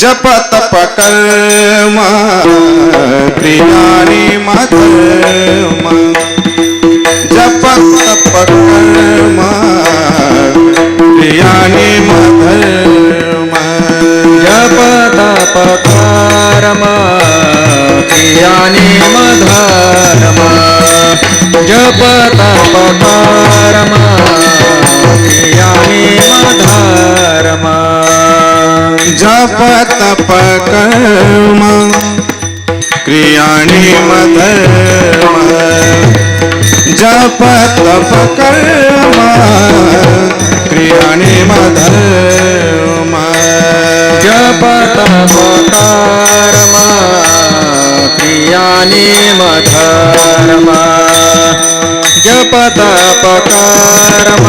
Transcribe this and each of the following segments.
जप तप कर्म क्रियानि मधर्म जप तप कर्म क्रियानि मधर्म जप तप कर्म क्रियानि मधर्म जप तप कर्म क्रियानि मधर्म जप तप कर्म क्रियाणि मधर्म जप तप कर्म क्रियाणि मधर्म जप तप कर्म क्रियाणि मधर्म जप तप कर्म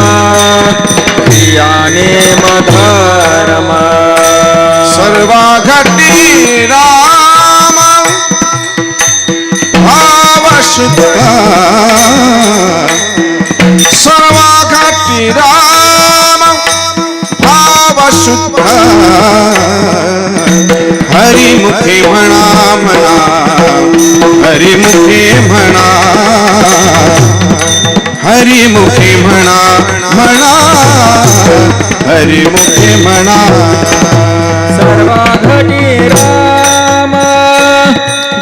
क्रियाणि मधर्म सर्वाघटी राम भाव शुद्ध सर्वाघटी राम भाव शुद्ध हरिमुखे म्हणा म्हणा हरिमुखे म्हणा हरिमुखे म्हणा म्हणा हरिमुखे म्हणा सर्वाघटी राम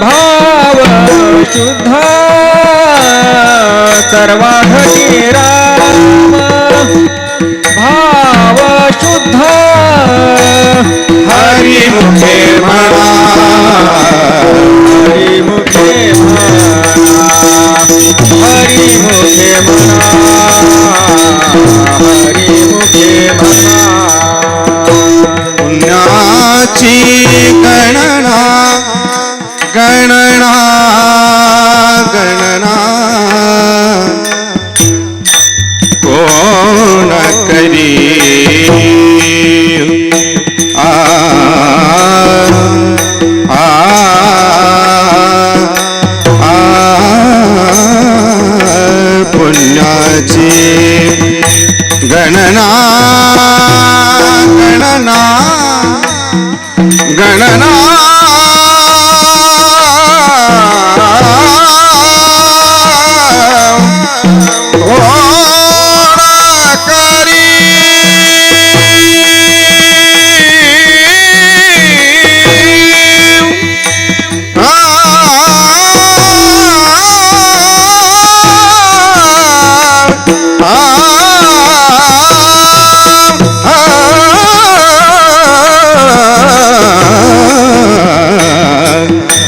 भाव शुद्ध सर्वाघटी राम भाव शुद्ध हरिमुखे म्हणा हरिमुखे म्हणा हरिमुखे म्हणा हरिमुखे म्हणा पुण्याची गणना गणना गणना कोण करी आ आ आ पुण्याची गणना गणना गणना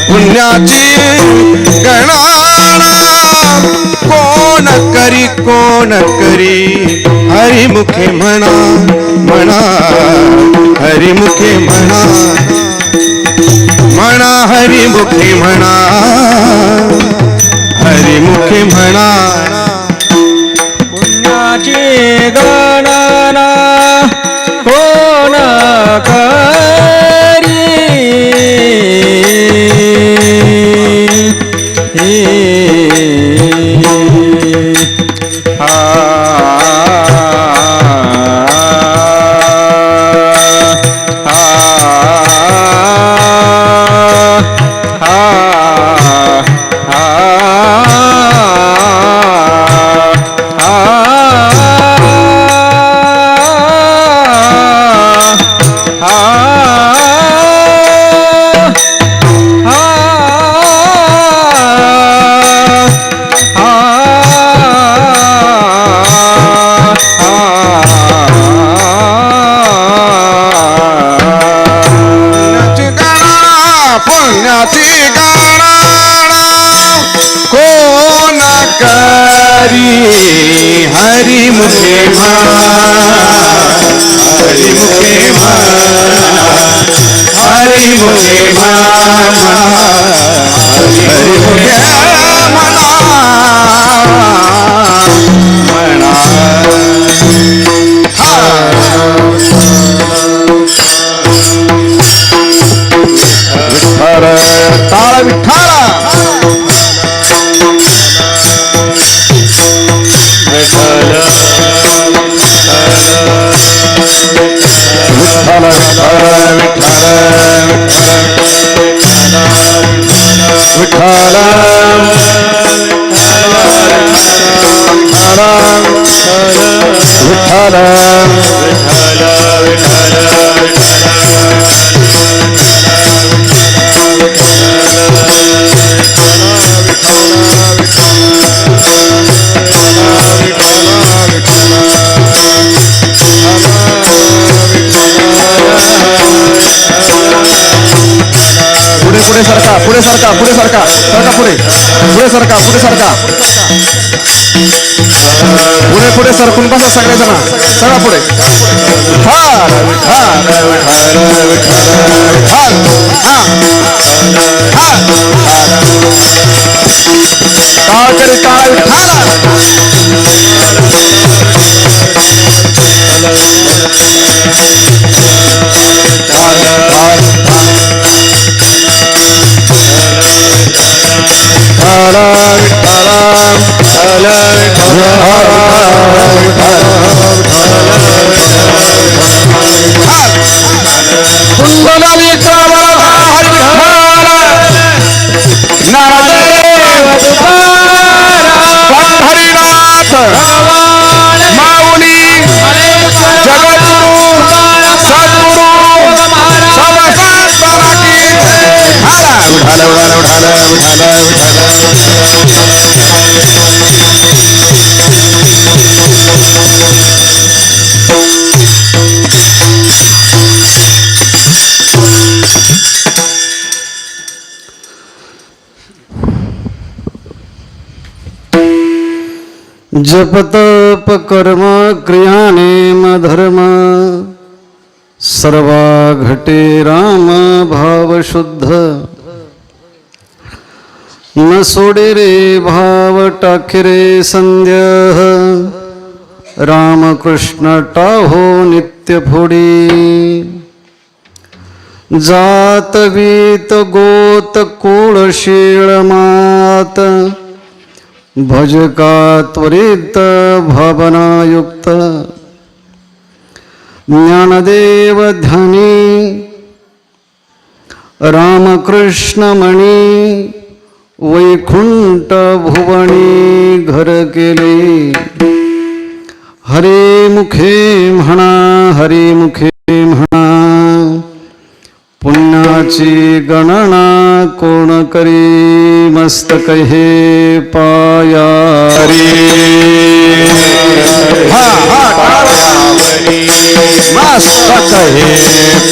पुण्याची गणना कोण करी हरिमुखे म्हणा म्हणा हरिमुखे म्हणा म्हणा हरिमुखे म्हणा हरिमुखे म्हणा पुण्याची गणना कोण करी पुण्याची गणना कोण करी हरिमुखे म्हणा हरिमुखे म्हणा हरिमुखे म्हणा हरिमुखे म्हणा पुढे सरका पुढे सरका पुढे सरका सरका पुढे पुढे सरका पुढे सरका पुढे पुढे सरकून बसा सगळेजण सगळा पुढे जप तप कर्म क्रियानेम धर्म सर्वा घटे राम भाव शुद्ध न सोडे रे भाव टाके रे संध्य रामकृष्ण टाहो नित्य फोडी जात वीत गोत कुळ शीळ मात भज का त्वरित भावनायुक्त ज्ञानदेव ध्यानी रामकृष्ण मणी वैकुंठ भुवनी घर केले हरे मुखे म्हणा हरे मुखे म्हणा पुण्याची गणना कोण करी मस्तक हे पाया मस्तक हे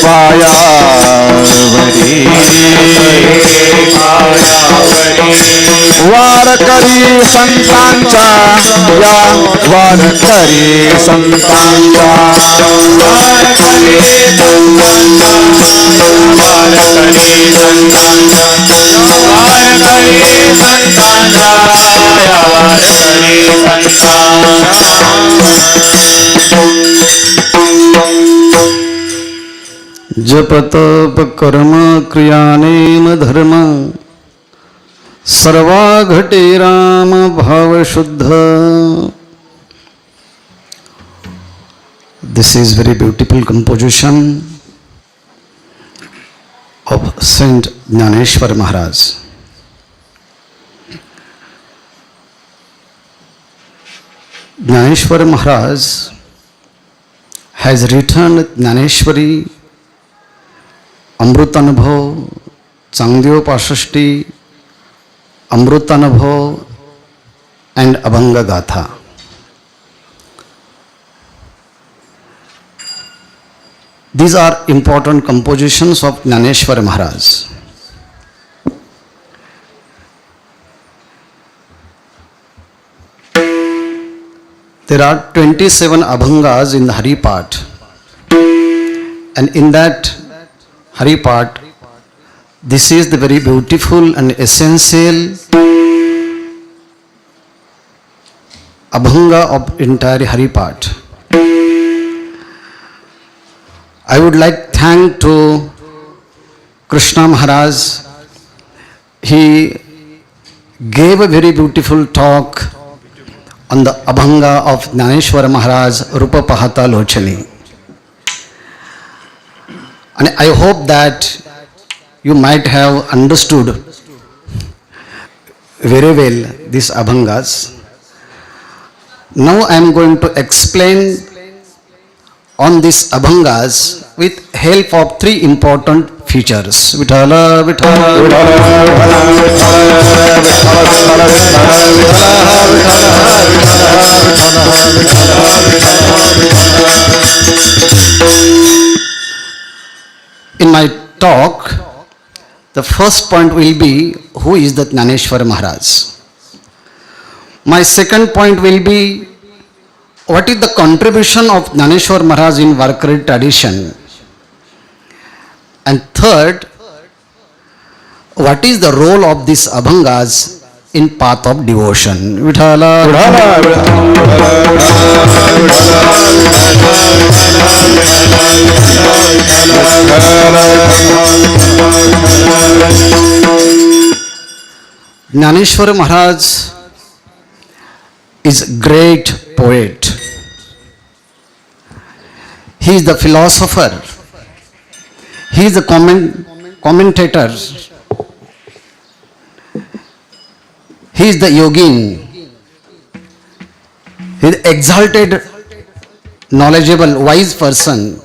पायावरी वारकरी संतांचा या वारकरी संतांचा जप तप कर्म क्रियानेम धर्म सर्वा घटे राम भाव शुद्ध. This is very beautiful composition of Saint Jnaneshwar Maharaj. Jnaneshwar Maharaj has written Jnaneshwari, Amrutanubhav, Changdev Pashashti, Amrutanubhav and Abhanga Gatha. These are important compositions of Jnaneshwar Maharaj. There are 27 Abhangas in the Hari Path, and in that Hari Path, this is the very beautiful and essential Abhanga of entire Hari Path. I would like to thank to Krishna Maharaj he gave a very beautiful talk on the Abhanga of Jnaneshwar Maharaj, Rupa Pahata Lochani. And I hope that you might have understood very well these Abhangas. Now I am going to explain on these Abhangas with help of three important features. Vithala, Vithala, In my talk, the first point will be who is the Jnaneshwar Maharaj. My second point will be what is the contribution of Jnaneshwar Maharaj in Varkari tradition. And third, what is the role of these Abhangas in path of devotion. Vithala, Jnaneshwar Maharaj is great poet. He is the philosopher. He is the commentator. He is the yogin. He is exalted, knowledgeable, wise person.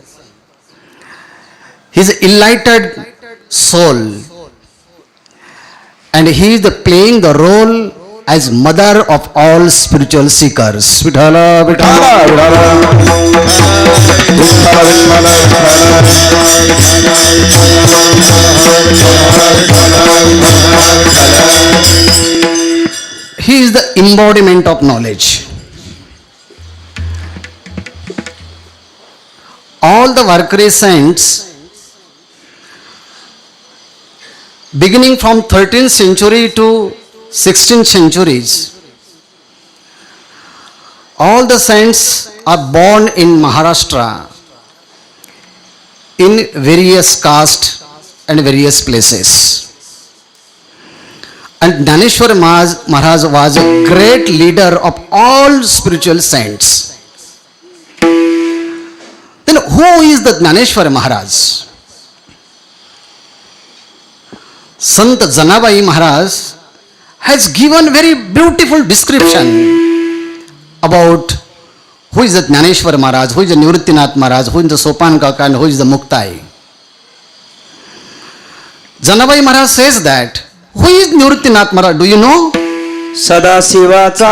He is enlightened soul. And he is playing the role as mother of all spiritual seekers. Vithala, Vithala, He is the embodiment of knowledge. All the Varkari saints, beginning from 13th century to 16th centuries, all the saints are born in Maharashtra in various castes and various places. And Jnaneshwar Maharaj was a great leader of all spiritual saints. Then who is the Jnaneshwar Maharaj? Sant Janabai Maharaj has given very beautiful description about who is the Jnaneshwar Maharaj, who is the Nivrittinath Maharaj, who is the Sopan Kaka, and who is the Muktai. Janabai Maharaj says that, who is Nivrittinath Maharaj? Do you know? सदाशिवाचा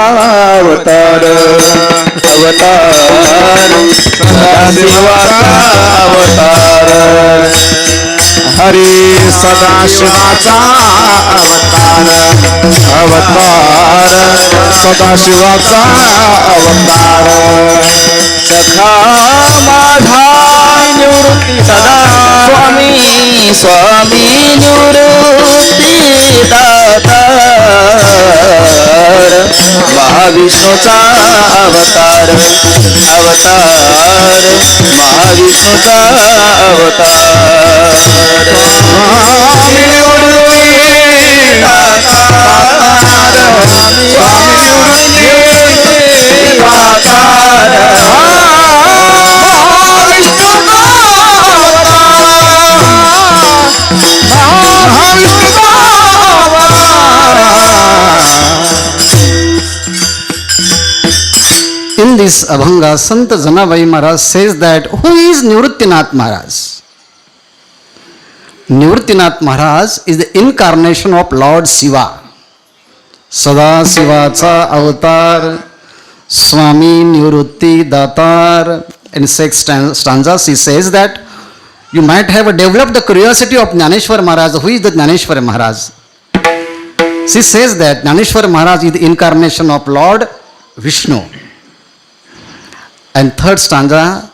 अवतार अवतार सदाशिवाचा अवतार हरी सदाशिवाचा अवतार अवतार सदाशिवाचा अवतार सखा माझा निवृत्ती सदा स्वामी स्वामी निवृत्ती दातार महाविष्णूचा अवतार अवतार महाविष्णूचा अवतार स्वामी निवृत्ती दातार स्वामी निवृत्ती दातार In this Abhanga, Sant Janabai Maharaj says that who is Nivrittinath Maharaj? Nivrittinath Maharaj is the incarnation of Lord Shiva. Sada Shivacha Avatar Swami Nivritti Datar. In 6 stanzas he says that you might have developed the curiosity of Jnaneshwar Maharaj. Who is the Jnaneshwar Maharaj? She says that Jnaneshwar Maharaj is the incarnation of Lord Vishnu. And 3rd stanza,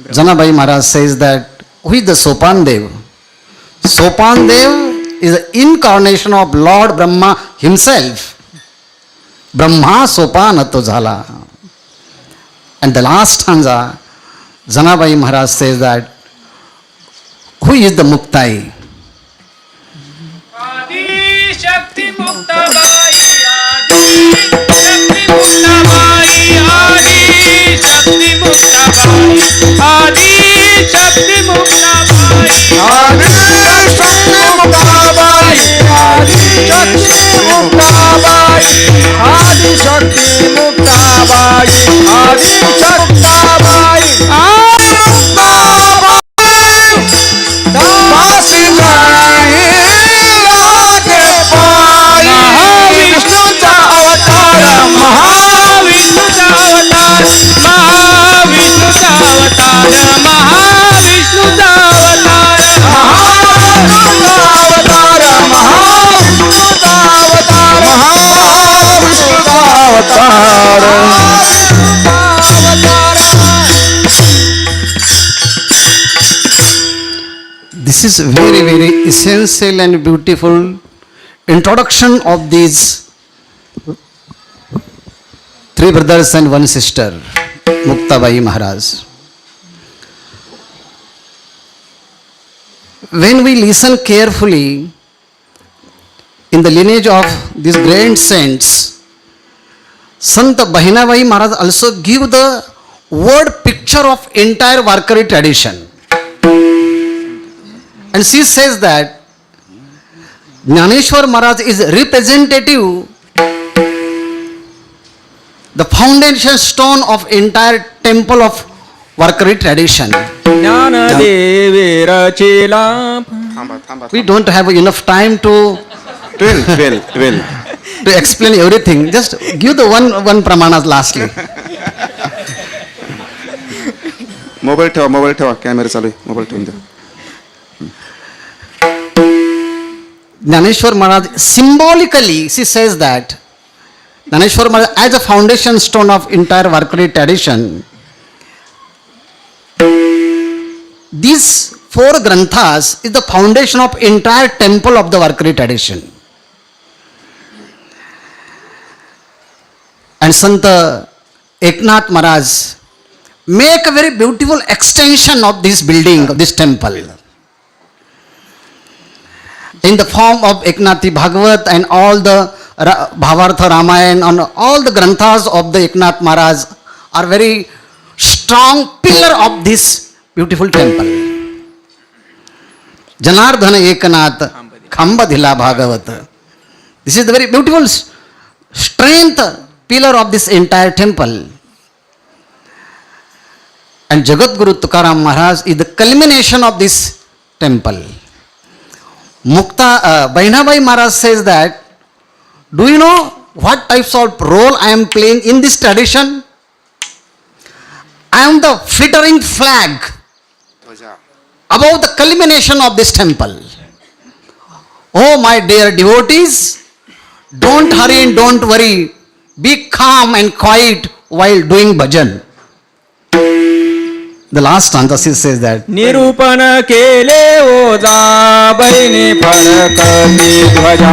Janabai Maharaj says that who is the Sopan Dev? Sopan Dev is the incarnation of Lord Brahma himself. Brahma Sopanato Jhala. And the last stanza, Janabai Maharaj says that who is the Muktai? Adishakti Muktabai आदिशक्ताबाई दासी नाही लागे पायी महाविष्णूचा अवतार महाविष्णूचा अवतार महाविष्णूचा अवतार महाविष्णूचा अवतार महाविष्णूचा अवतार महाविष्णूचा अवतार This is very, very essential and beautiful introduction of these three brothers and one sister, Muktabai Maharaj. When we listen carefully in the lineage of these great saints, Sant Bahinabai Maharaj also give the word picture of entire Warkari tradition. And she says that Jnaneshwar Maharaj is representative, the foundation stone of entire temple of Warkari tradition. ज्ञानदेवे रचिला We don't have enough time to 12 explain everything. Just give the one pramanas lastly. Mobile ठेवा camera चालू आहे mobile ठेवून द्या Jnaneshwar Maharaj symbolically, she says that Jnaneshwar Maharaj as a foundation stone of entire Warkari tradition, these four granthas is the foundation of entire temple of the Warkari tradition. And Sant Eknath Maharaj make a very beautiful extension of this building, of this temple, in the form of Eknathi Bhagavat and all the Bhavartha Ramayana and all the granthas of the Eknath Maharaj are very strong pillar of this beautiful temple. Janardhana Eknath Khambadhila Bhagavat. This is the very beautiful strength pillar of this entire temple. And Jagat Guru Tukaram Maharaj is the culmination of this temple. Bahinabai Maharaj says that, do you know what types of role I am playing in this tradition? I am the flittering flag above the culmination of this temple. Oh my dear devotees, don't hurry and don't worry. Be calm and quiet while doing bhajan. The last stanza she says that, निरूपण केले ओजा बहिणी फडकती ध्वजा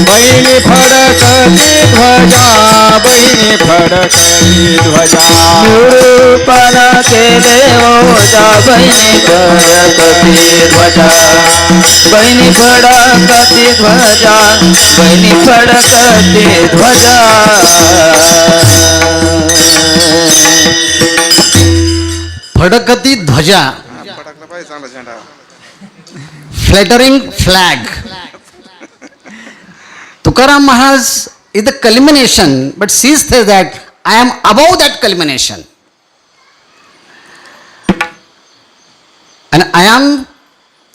बहिणी फडकती ध्वजा बहिणी फडकती ध्वजा निरूपण केले ओजा बहिणी फडकती ध्वजा बहिणी फडकती ध्वजा बहिणी फडकती ध्वजा Fadakati Dhwaja, फटाकला पाहिजे चांगला झेंडा fluttering flag. Tukaram Maharaj is the culmination, but she says that I am above that culmination. And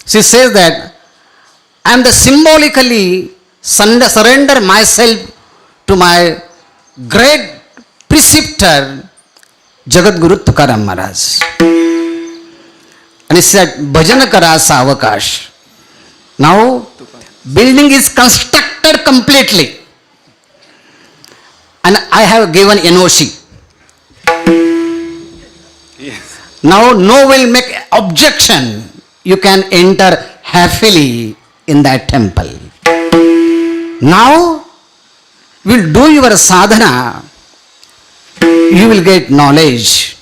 she says that I am the symbolically surrender myself to my great preceptor, Jagat Guru Tukaram Maharaj. And he said, Bhajan kara savakash. Now, building is constructed completely. And I have given NOC. Now, no will make objection. You can enter happily in that temple. Now, will do your sadhana. You will get knowledge,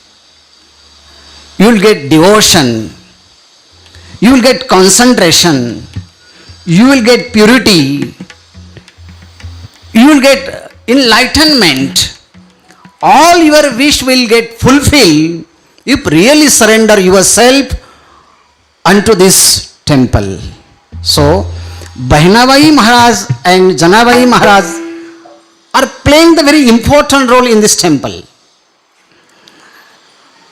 you will get devotion, you will get concentration, you will get purity, you will get enlightenment. All your wish will get fulfilled if really surrender yourself unto this temple. So, Bahinabai Maharaj and Janabai Maharaj are playing the very important role in this temple.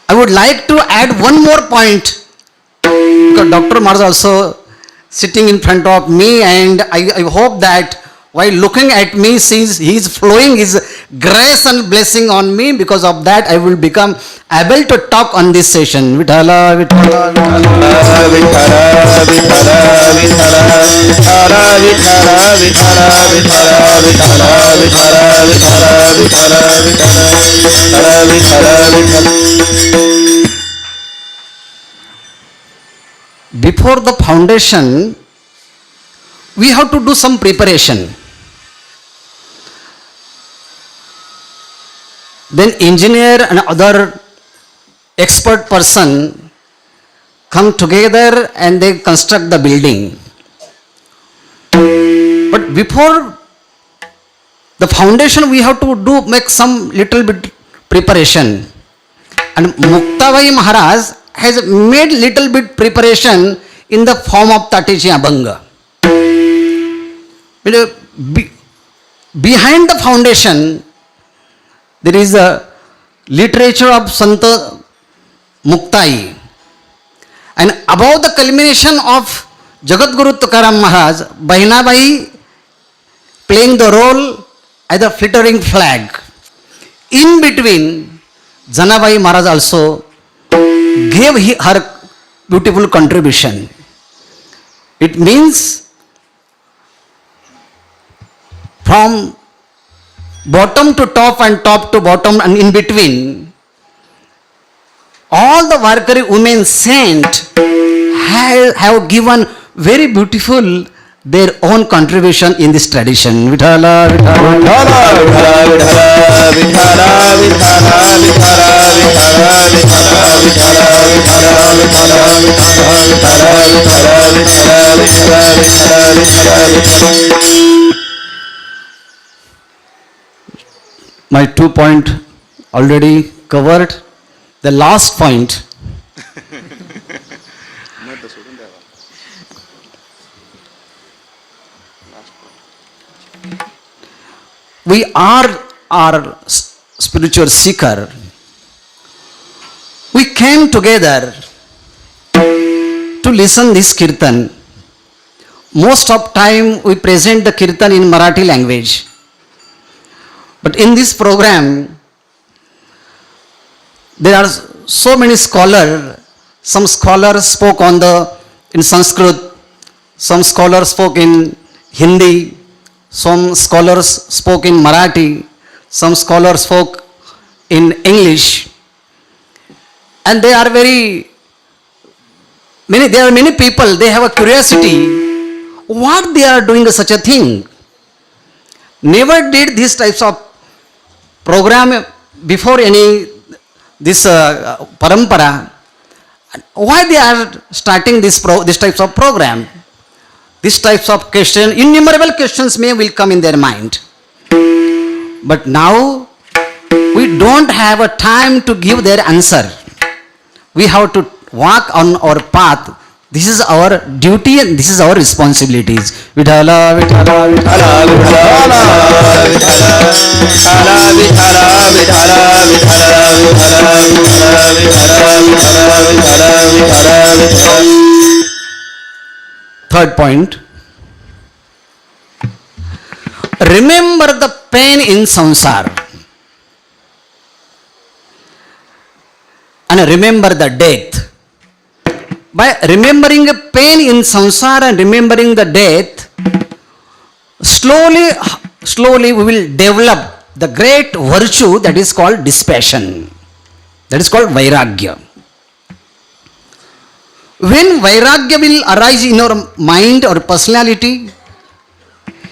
I would like to add one more point, because Dr. Maharaj also sitting in front of me, and I hope that while looking at me, since he is flowing his grace and blessing on me, because of that I will become able to talk on this session. Vithala, Vithala, Before the foundation, we have to do some preparation. Then engineer and other expert person come together and they construct the building. But before the foundation, we have to make some little bit preparation. And Muktabai Maharaj has made little bit preparation in the form of Tatiji Abhanga. Behind the foundation, there is a literature of Santa Muktai. And above the culmination of Jagadguru Tukaram Maharaj, Bahinabai playing the role as a flittering flag. In between, Janabai Maharaj also gave her beautiful contribution. It means from bottom to top and top to bottom and in between, all the Varkari women saint have given very beautiful their own contribution in this tradition. Vithala, Vithala, My 2 point already covered. The last point. We are our spiritual seeker. We came together to listen this kirtan. Most of time we present the kirtan in Marathi language. But in this program, there are so many scholars. Some scholars spoke in Sanskrit, some scholars spoke in Hindi, some scholars spoke in Marathi, some scholars spoke in English. And there are many people, they have a curiosity, what they are doing such a thing. Never did these types of program before this parampara. Why they are starting this types of program? These types of questions, innumerable questions will come in their mind. But now we don't have a time to give their answer. We have to walk on our path. This is our duty and this is our responsibilities. Vithala, Vithala, Vithala, Vithala, Third point. Remember the pain in samsara and remember the death. By remembering the pain in samsara and remembering the death, slowly we will develop the great virtue that is called dispassion. That is called vairagya. When vairagya will arise in your mind or personality,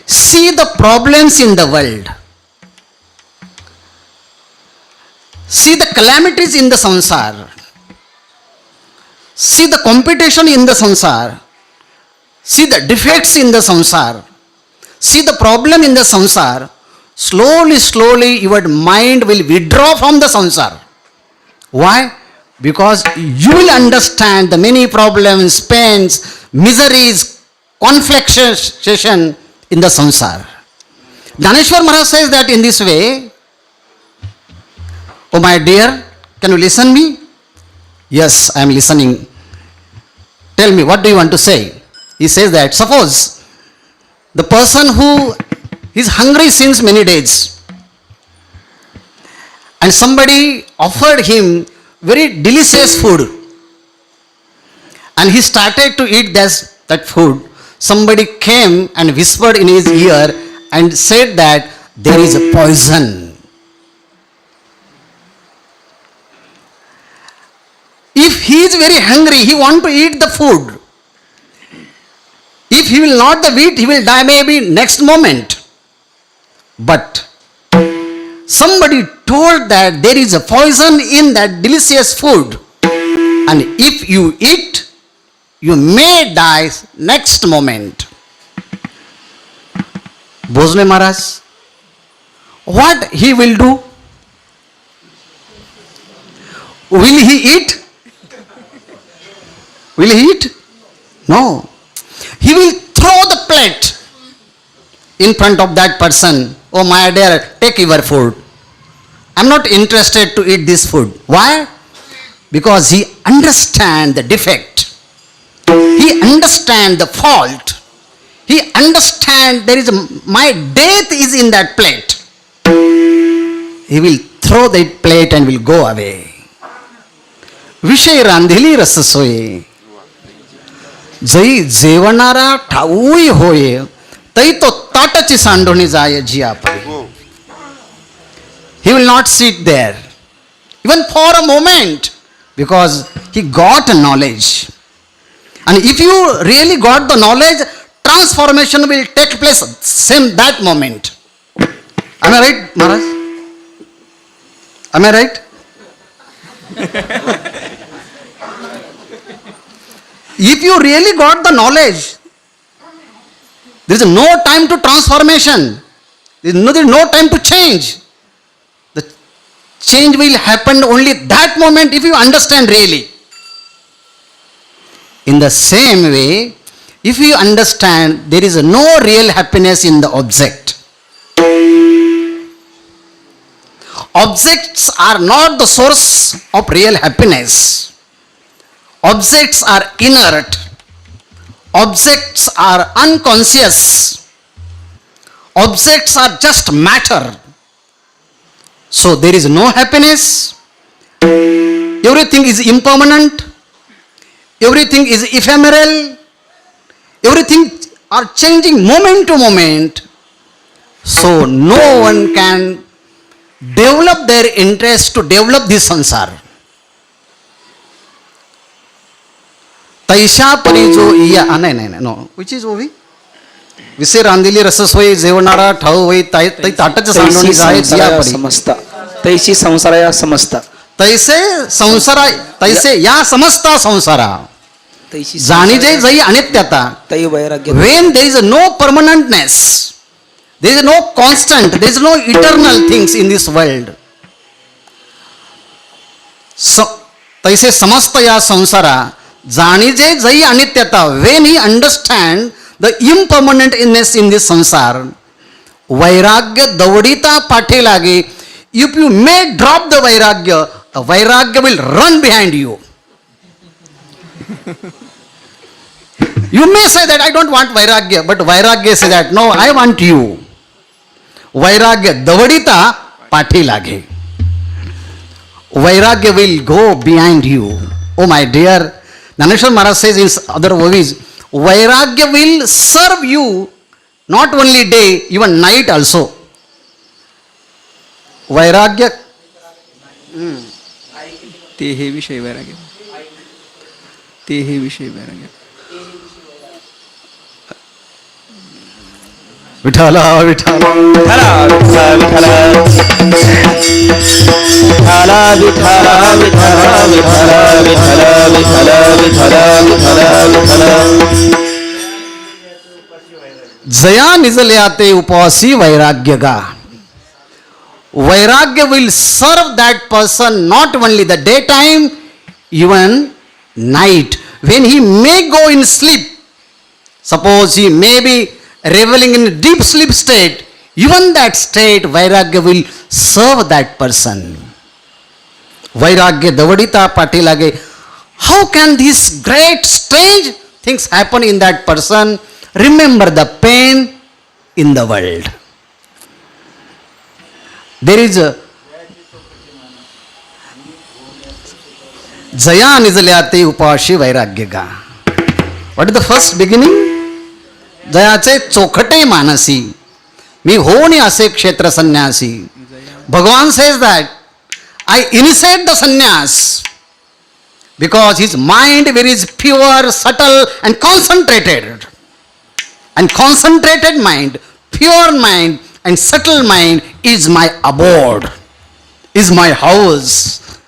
see the problems in the world. See the calamities in the samsara. See the competition in the samsara. See the defects in the samsara. See the problem in the samsara. slowly your mind will withdraw from the samsara. Why? Because you will understand the many problems, pains, miseries, conflictation in the samsara. Dhaneshwar Maharaj says that in this way. Oh my dear, can you listen me? Yes, I am listening. Tell me, what do you want to say? He says that, suppose the person who is hungry since many days and somebody offered him very delicious food and he started to eat that food. Somebody came and whispered in his ear and said that there is a poison. If he is very hungry, he want to eat the food. If he will not eat, he will die maybe next moment. But somebody told that there is a poison in that delicious food, and if you eat, you may die next moment. Bhojle Maharaj, what he will do? Will he eat? Will he eat? No. He will throw the plate in front of that person. Oh my dear, take your food. I am not interested to eat this food. Why? Because he understands the defect. He understands the fault. He understands my death is in that plate. He will throw that plate and will go away. विषय रांधेली रस सोये जई जेवणारा ठाऊई होय तई तो ताटाची सांडोणी जाय जिया परी. He will not sit there even for a moment because he got a knowledge. And if you really got the knowledge, transformation will take place same that moment. Am I right, Maharaj? Am I right? If you really got the knowledge, there is no time to transformation. There is no time to change. The change will happen only that moment if you understand really. In the same way, if you understand there is no real happiness in the object. Objects are not the source of real happiness. Objects are inert. Objects are unconscious. Objects are just matter. So there is no happiness. Everything is impermanent. Everything is ephemeral. Everything are changing moment to moment. So no one can develop their interest to develop this sansar. तैशा परी जो या नाही know which is ओवी vice रांदिली रससोई जेवणारा ठाऊ होई तै ताटाचं सांडोणी जाय जिया परी समजता तैशी संसारा समजता तैसे संसारा तैसे या समजता संसारा तैशी जाणी जे जई अनित्यता तै वैराग्य. when there is no permanentness, there is no constant, there is no eternal things in this world. So तैसे समजता या संसारा जाणीजे जई अनित्यता. when he understand the impermanentness in this samsar, vairagya dawdita पाठी लागे. if you may drop the vairagya will run behind you. You may say that I don't want vairagya, but vairagya say that no, I want you. Vairagya dawdita पाठी लागे. Vairagya will go behind you. Oh my dear, Dhaneshwar Maharaj says in other movies, Vairagya will serve you not only day, even night also. Vairagya. ते हे विषय वैराग्य. ते हे विषय वैराग्य. विठाला विठाला जया निजल्या ते उपवासी वैराग्य गा. Vairagya will serve that person not only the daytime, even night. When he may go in sleep, suppose he may be reveling in a deep sleep state, even that state Vairagya will serve that person. Vairagya Davadita Patilage. How can these great strange things happen in that person? Remember the pain in the world. There is a Jaya Nijalyate Upashi Vairagyega. What is the first beginning? जयाचे चोखटे Mansi मी होणी असे क्षेत्र संन्यासी. Bhagavan says that I initiate the sannyas because his mind very is pure, subtle and concentrated. And concentrated mind, pure mind and subtle mind is my abode, is my house.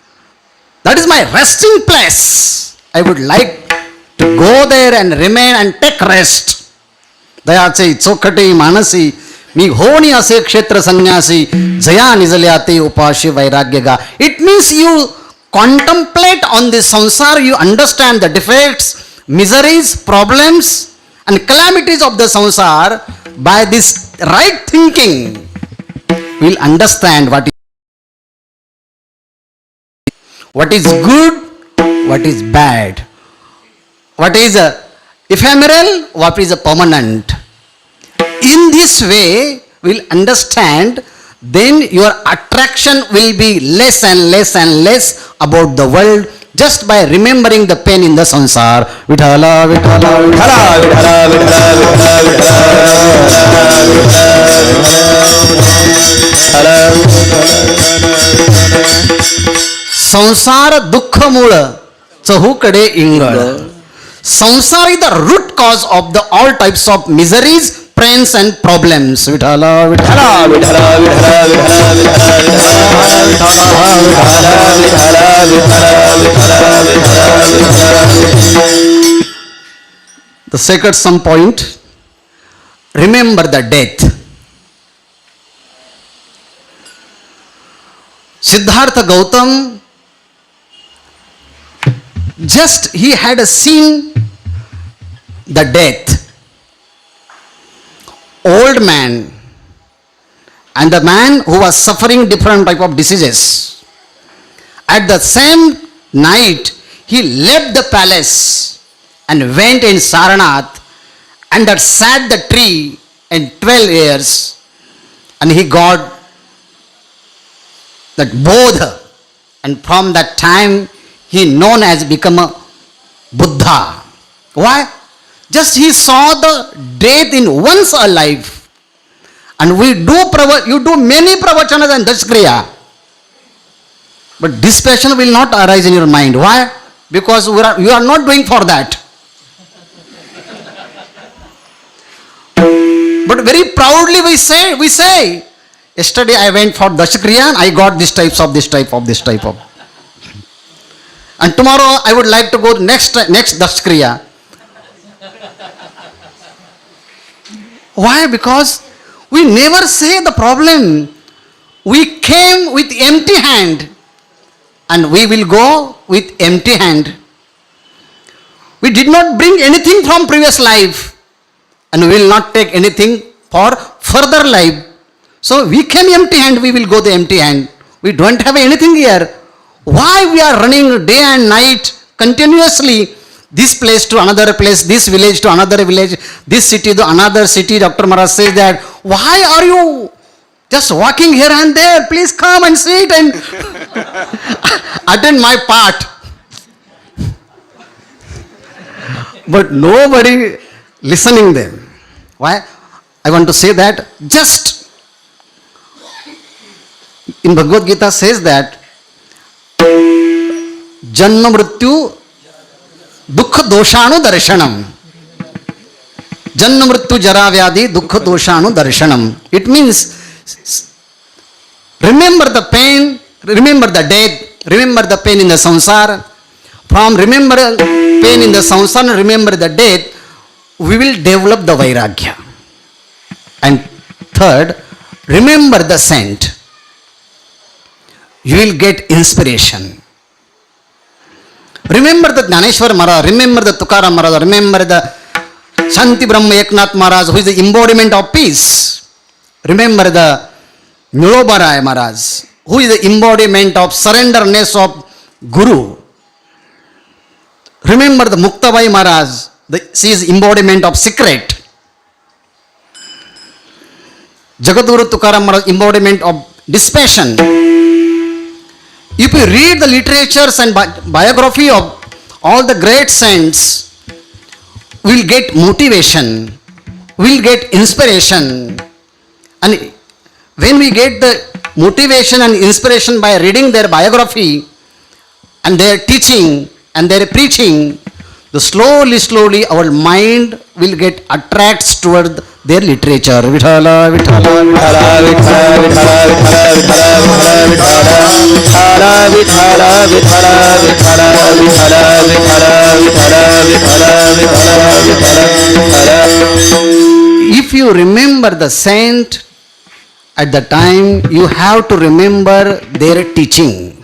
That is my resting place. I would like to go there and remain and take rest. दयाचे चोखटे Mansi मी होणी असे क्षेत्र संन्यासी जया निजल्याते उपाशी वैराग्यगा. It means you contemplate on this samsara, you understand the defects, miseries, problems and calamities of the samsara. By this right thinking, we will understand what is good, what is bad, what is ephemeral, what is permanent. In this way, we will understand, then your attraction will be less and less and less about the world just by remembering the pain in the samsara. Vithala, Vithala, Vithala, Vithala, Vithala, संसार दुःख मूळ चहूकडे Ingal. Samsara is the root cause of the all types of miseries, pains and problems. Vithala, Vithala, Vithala, Vithala, Vithala. The second some point, remember the death. Siddhartha Gautam, just he had seen the death. Old man and the man who was suffering different type of diseases. At the same night, he left the palace and went in Saranath and that sat the tree in 12 years and he got that bodha, and from that time he known as become a Buddha. Why? Just he saw the death in once a life. And you do many pravachanas and dashkriya. But this passion will not arise in your mind. Why? Because you are not doing for that. But very proudly we say, yesterday I went for dashkriya and I got this type of. And tomorrow I would like to go next dashkriya. Why? Because we never say the problem. We came with empty hand and we will go with empty hand. We did not bring anything from previous life and we will not take anything for further life. So we came empty hand, we will go the empty hand. We don't have anything here. Why we are running day and night continuously? This place to another place, this village to another village, this city to another city. Dr. Maharaj says that, why are you just walking here and there? Please come and sit and attend my part. But nobody listening them. Why? I want to say that just in Bhagavad Gita says that Janma Mrityu Dukha Doshanu Darshanam. Janma Mrityu Jara Vyadi Dukha Doshanu Darshanam. It means remember the pain, remember the death, remember the pain in the samsara. From remember pain in the samsara, remember the death, we will develop the vairagya. And third, remember the saint. you will get inspiration. Remember the Jnaneshwar Maharaj, remember the Tukaram Maharaj, remember the Shanti Brahma Eknath Maharaj, who is the embodiment of peace. Remember the Niloba Rai Maharaj, who is the embodiment of surrenderness of Guru. Remember the Muktabai Maharaj, she is embodiment of secret. Jagadguru Tukaram Maharaj, embodiment of dispassion. If you read the literatures and biography of all the great saints, we will get motivation, we will get inspiration. And when we get the motivation and inspiration by reading their biography and their teaching and their preaching, the slowly our mind will get attracts toward their literature. Vithala, Vithala, Vithala, Vithala, Vithala, Vithala, Vithala, Vithala, Vithala, Vithala. If you remember the saint at the time, you have to remember their teaching,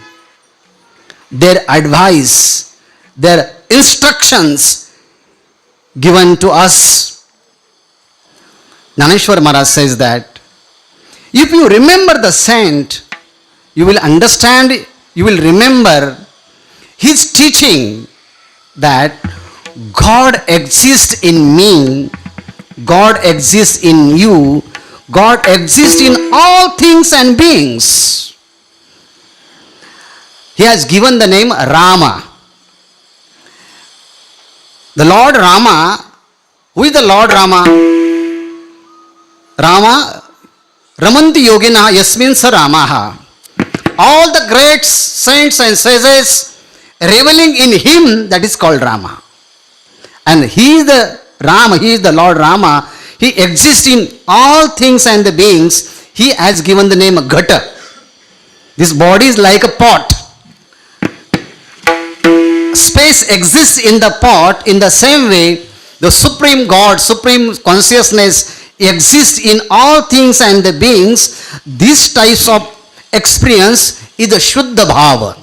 their advice, their instructions given to us. Jnaneshwar Maharaj says that if you remember the saint, you will understand, you will remember his teaching that God exists in me, God exists in you, God exists in all things and beings. He has given the name Rama. The Lord Rama, who is the Lord Rama? Rama, Ramanti Yogina Yasmin Sa Ramaha. All the great saints and sages reveling in him, that is called Rama. And he is the Rama, he is the Lord Rama. He exists in all things and the beings. He has given the name Ghata. This body is like a pot. Space exists in the pot. In the same way, the Supreme God, Supreme Consciousness exists in all things and the beings. This type of experience is the Shuddha Bhava.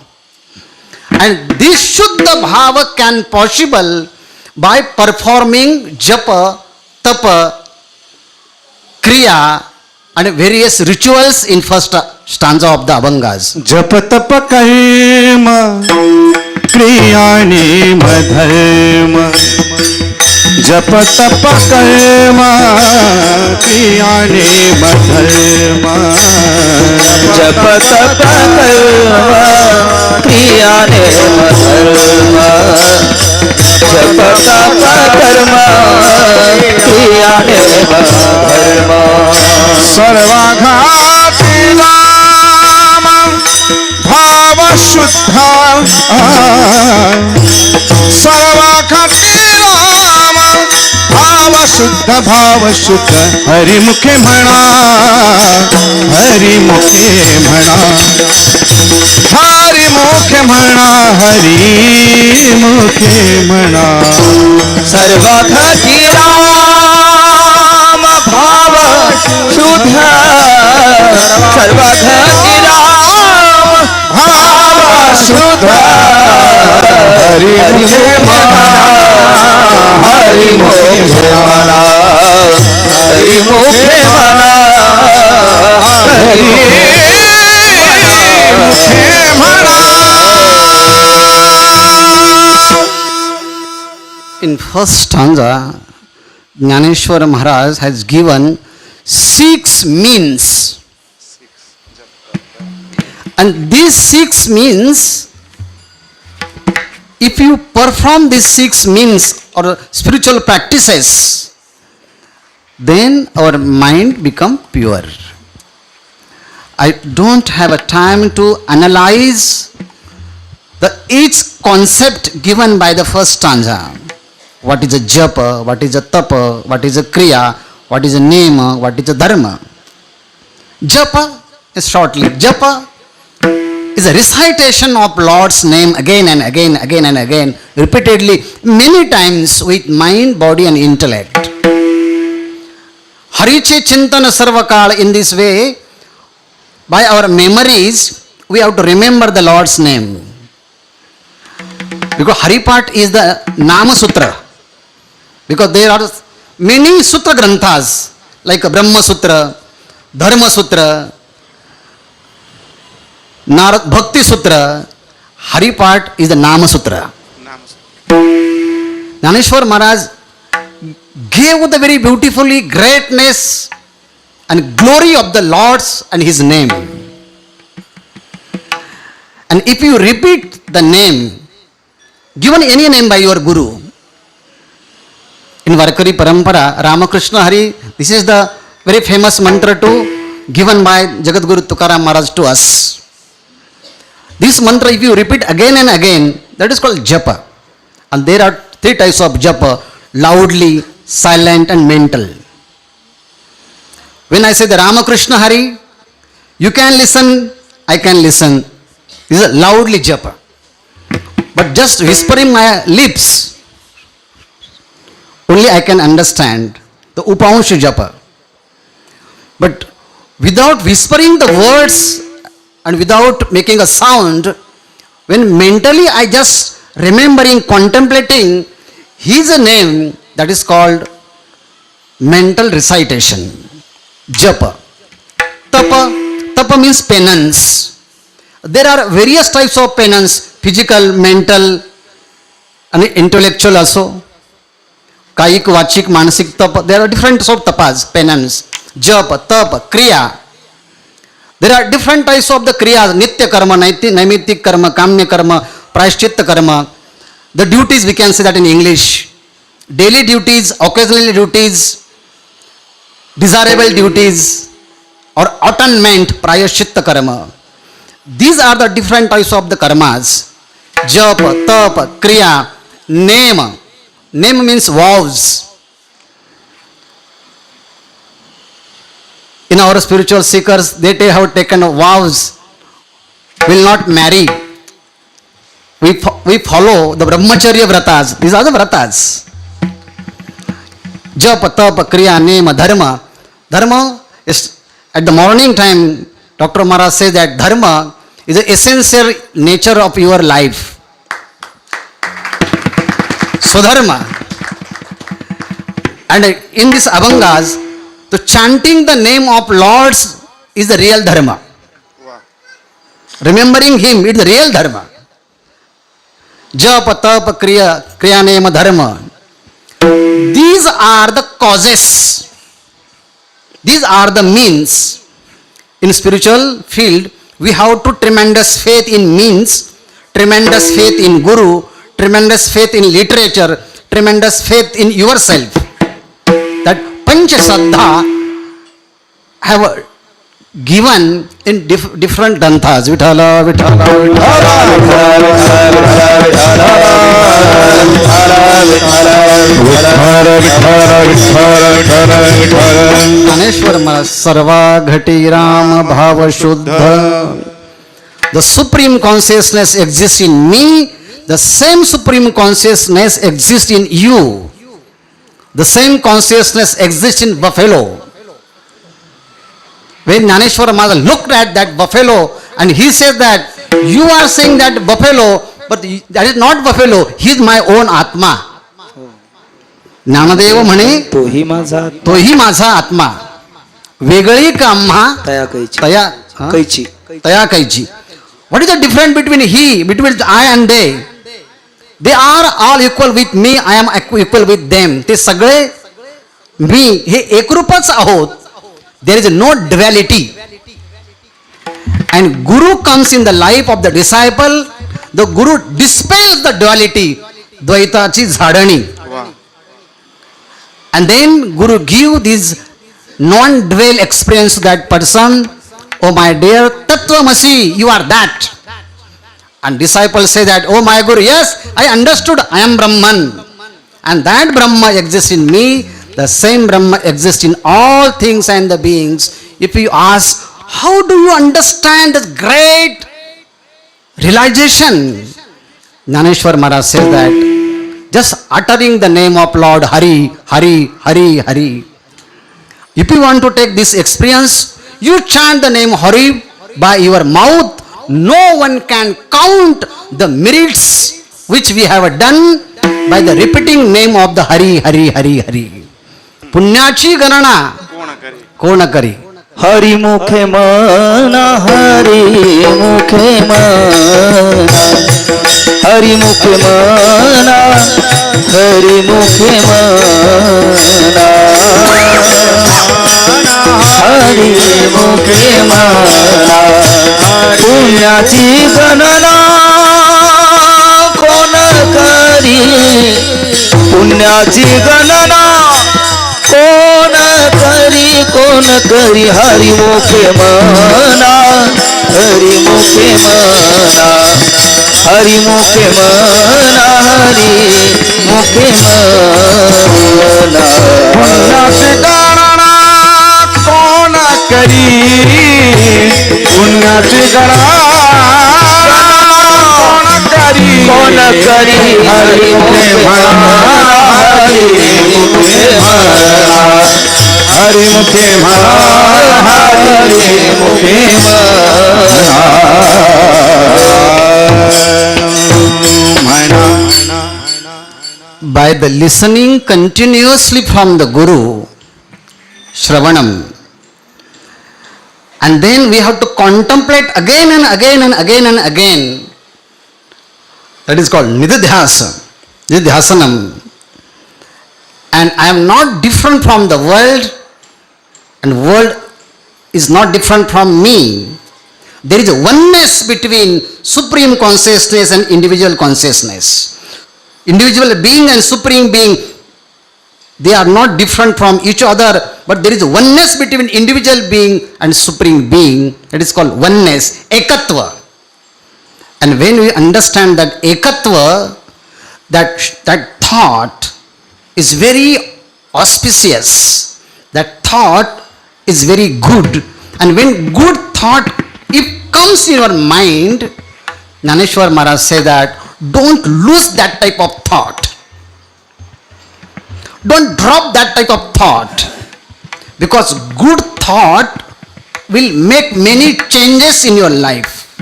And this Shuddha Bhava can possible by performing Japa, Tapa, Kriya and various rituals in first stanza of the Abhangas. जप तप कर्म क्रिया name धर्म जप तप कर्म क्रिया name धर्म जप तप कर्म क्रिया नेम धर्म जप तप कर्म क्रिया नेम धर्म सर्वाघाति नाम भाव शुद्ध सर्वाघाति नाम भाव शुद्ध हरि मुखे म्हणा हरि मुखे म्हणा हरि मुखे म्हणा हरि मुखे म्हणा सर्वघटी राम भाव शुद्ध सर्वघटी राम भाव शुद्ध हरि मुखे मना हरि मुखे मना हरि मुखे मना हरि मुखे मना. In first stanza, Jnaneshwar Maharaj has given 6 means. And these 6 means, if you perform these 6 means or spiritual practices, then our mind become pure. I don't have a time to analyze each concept given by the first stanza. What is a japa, what is a tapa, what is a kriya, what is a nema, what is a dharma. Japa is shortly, japa is a recitation of Lord's name again and again, again and again, repeatedly, many times with mind, body and intellect. Hariche Chintana Sarvakal, in this way, by our memories, we have to remember the Lord's name? Because Haripat is the Nama Sutra. Because there are many Sutra Granthas like Brahma Sutra, Dharma Sutra, Narad Bhakti Sutra. Haripat is the Nama Sutra. Jnaneshwar Maharaj gave the very beautifully greatness and glory of the Lord's and His name. And if you repeat the name, given any name by your Guru, in Varkari Parampara, Ramakrishna Hari, this is the very famous mantra given by Jagadguru Tukaram Maharaj to us. This mantra, if you repeat again and again, that is called japa. And there are three types of japa: loudly, silent, and mental. When I say the Ramakrishna Hari, you can listen, I can listen. This is a loudly japa. But just whispering my lips, only I can understand the Upanshu japa. But without whispering the words and without making a sound, when mentally I just remembering, contemplating His name, that is called mental recitation, japa. Tapa means penance. There are various types of penance, physical, mental, and intellectual also. Kayik, vachik, manasik tapa. There are different types of tapas, penance, japa, tapa, kriya. There are different types of the kriyas, nitya karma, naimittik karma, kamya karma, prayashchitta karma. The duties, we can say that in English. Daily duties, occasional duties, desirable duties, or atonement, prayashchitta karma. These are the different types of the karmas. Japa, tapa, kriya, nema. Nema means vows. In our spiritual seekers, they have taken vows, will not marry. We follow the brahmacharya vratas. These are the vratas. Japa, tapa, kriya, nema, dharma. Dharma is, at the morning time, Dr. Maharaj says that dharma is the essential nature of your life. Swadharma. And in this Abhangas, the chanting the name of Lords is the real dharma. Remembering Him is the real dharma. Japa, tapa, kriya, nema, dharma. These are the causes. These are the means. In spiritual field, we have to tremendous faith in means, tremendous faith in Guru, tremendous faith in literature, tremendous faith in yourself. That Pancha Saddha have given in different danthas. Vithala, Vithala, Jnaneshwar Maharaj, Sarva Ghati Rama Bhava Shuddha. The Supreme Consciousness exists in me. The same Supreme Consciousness exists in you. The same consciousness exists in buffalo. When Jnaneshwar Maharaj looked at that buffalo and he said that you are saying that buffalo, but that is not buffalo, he is my own Atma. Gyandev म्हणे तोही माझा आत्मा वेगळी का आम्हा तया कैची. What is the difference between I and they? They are all equal with me, I am equal with them. ते सगळे मी हे एकरूपच आहोत. There is no duality. And Guru comes in the life of the disciple. The Guru dispels the duality, द्वैताची झाडणी. And then Guru give this non-dual experience to that person. Oh my dear Tattvamasi, you are that. And disciples say that, oh my Guru, yes, I understood, I am Brahman. And that Brahma exists in me. The same Brahma exists in all things and the beings. If you ask, how do you understand this great realization? Jnaneshwar Maharaj says that just uttering the name of Lord Hari, Hari, Hari, Hari. If you want to take this experience, you chant the name Hari by your mouth no one can count the merits which we have done by the repeating name of the Hari, Hari, Hari, Hari. पुण्याची गणना कोण करी? हरी मुखे मना हरी मुखे मना हरी मुखे मना हरी मुखे मना हरी मुखे मना पुण्याची गणना कोण करी पुण्याची गणना कोण करी हरी मुखे मना हरी मुखे मना हरी मुखे मना हरी मुखे मना पुण्याची गणना कोण करी पुण्याची गणना कोण करी हरी मुखे मना हरी मुखे मना हरी मुखे मना हरी मुखे By the listening continuously from the Guru, Shravanam, and then we have to contemplate again and again and again and again. That is called Nididhyasa, Nididhyasanam. And I am not different from the world, and world is not different from me. There is a oneness between supreme consciousness and individual consciousness. Individual being and supreme being, they are not different from each other, but there is a oneness between individual being and supreme being. That is called oneness, ekatva. And when we understand that ekatva, that thought is very auspicious, that thought is very good, and when good thought if comes in your mind, Naneshwar Maharaj say that don't lose that type of thought, don't drop that type of thought, because good thought will make many changes in your life.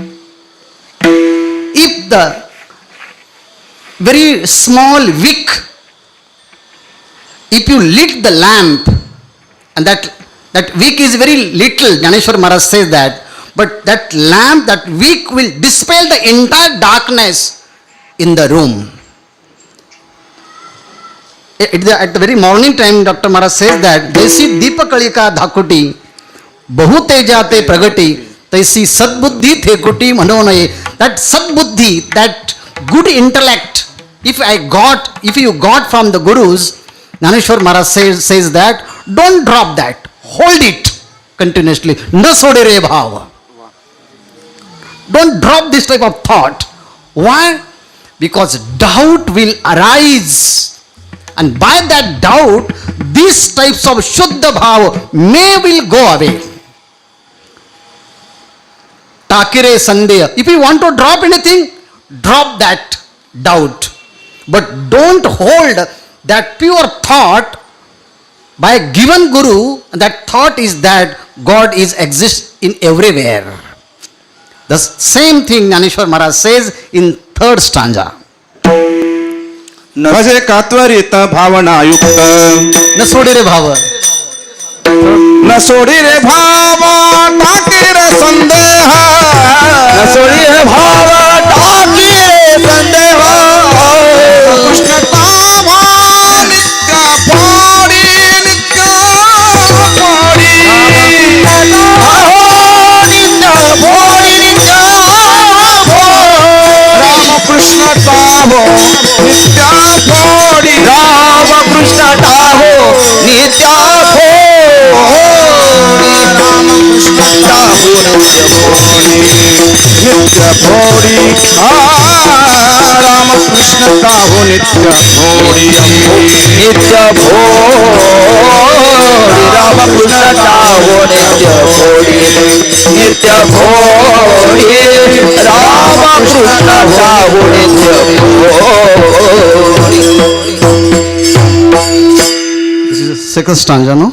If the very small wick, if you lit the lamp, and that wick is very little, Jnaneshwar Maharaj says that, but that lamp, that wick will dispel the entire darkness in the room. At the very morning time, Dr. Maharaj says that, Jaisi Deepakalika Dhakuti, Bahutejate Pragati, Taisi Sadbuddhi Thekuti Manonaye. That Sadbuddhi, that good intellect, if you got from the Gurus, Jnaneshwar Maharaj says that, don't drop that, hold it continuously. Na sodere bhava. Don't drop this type of thought. Why? Because doubt will arise, and by that doubt, these types of Shuddha Bhava will go away. Takire Sandeya. If you want to drop anything, drop that doubt. But don't hold that pure thought by a given Guru. That thought is that God exists in everywhere. The same thing Jnaneshwar Maharaj says in third stanza. भजे कात्वरित भावना युक्त न सोडे रे भाव, न सोडी रे भाव टाकी रे संदेह न सोडी रे भाव टाकी रे संदेह कृष्ण तावा नित्य फोडी नित्य फोडी राम कृष्ण तावो नित्य फोडी राम कृष्ण टाहो नित्य राम कृष्ण टाहो नित्य फोडी राम कृष्ण तावो नित्य फोडी नित्य राम कृष्ण टाहो नित्य भोरी नित्य भोरी राम कृष्ण टाहो नित्य भोरी. This is the second stanza, no?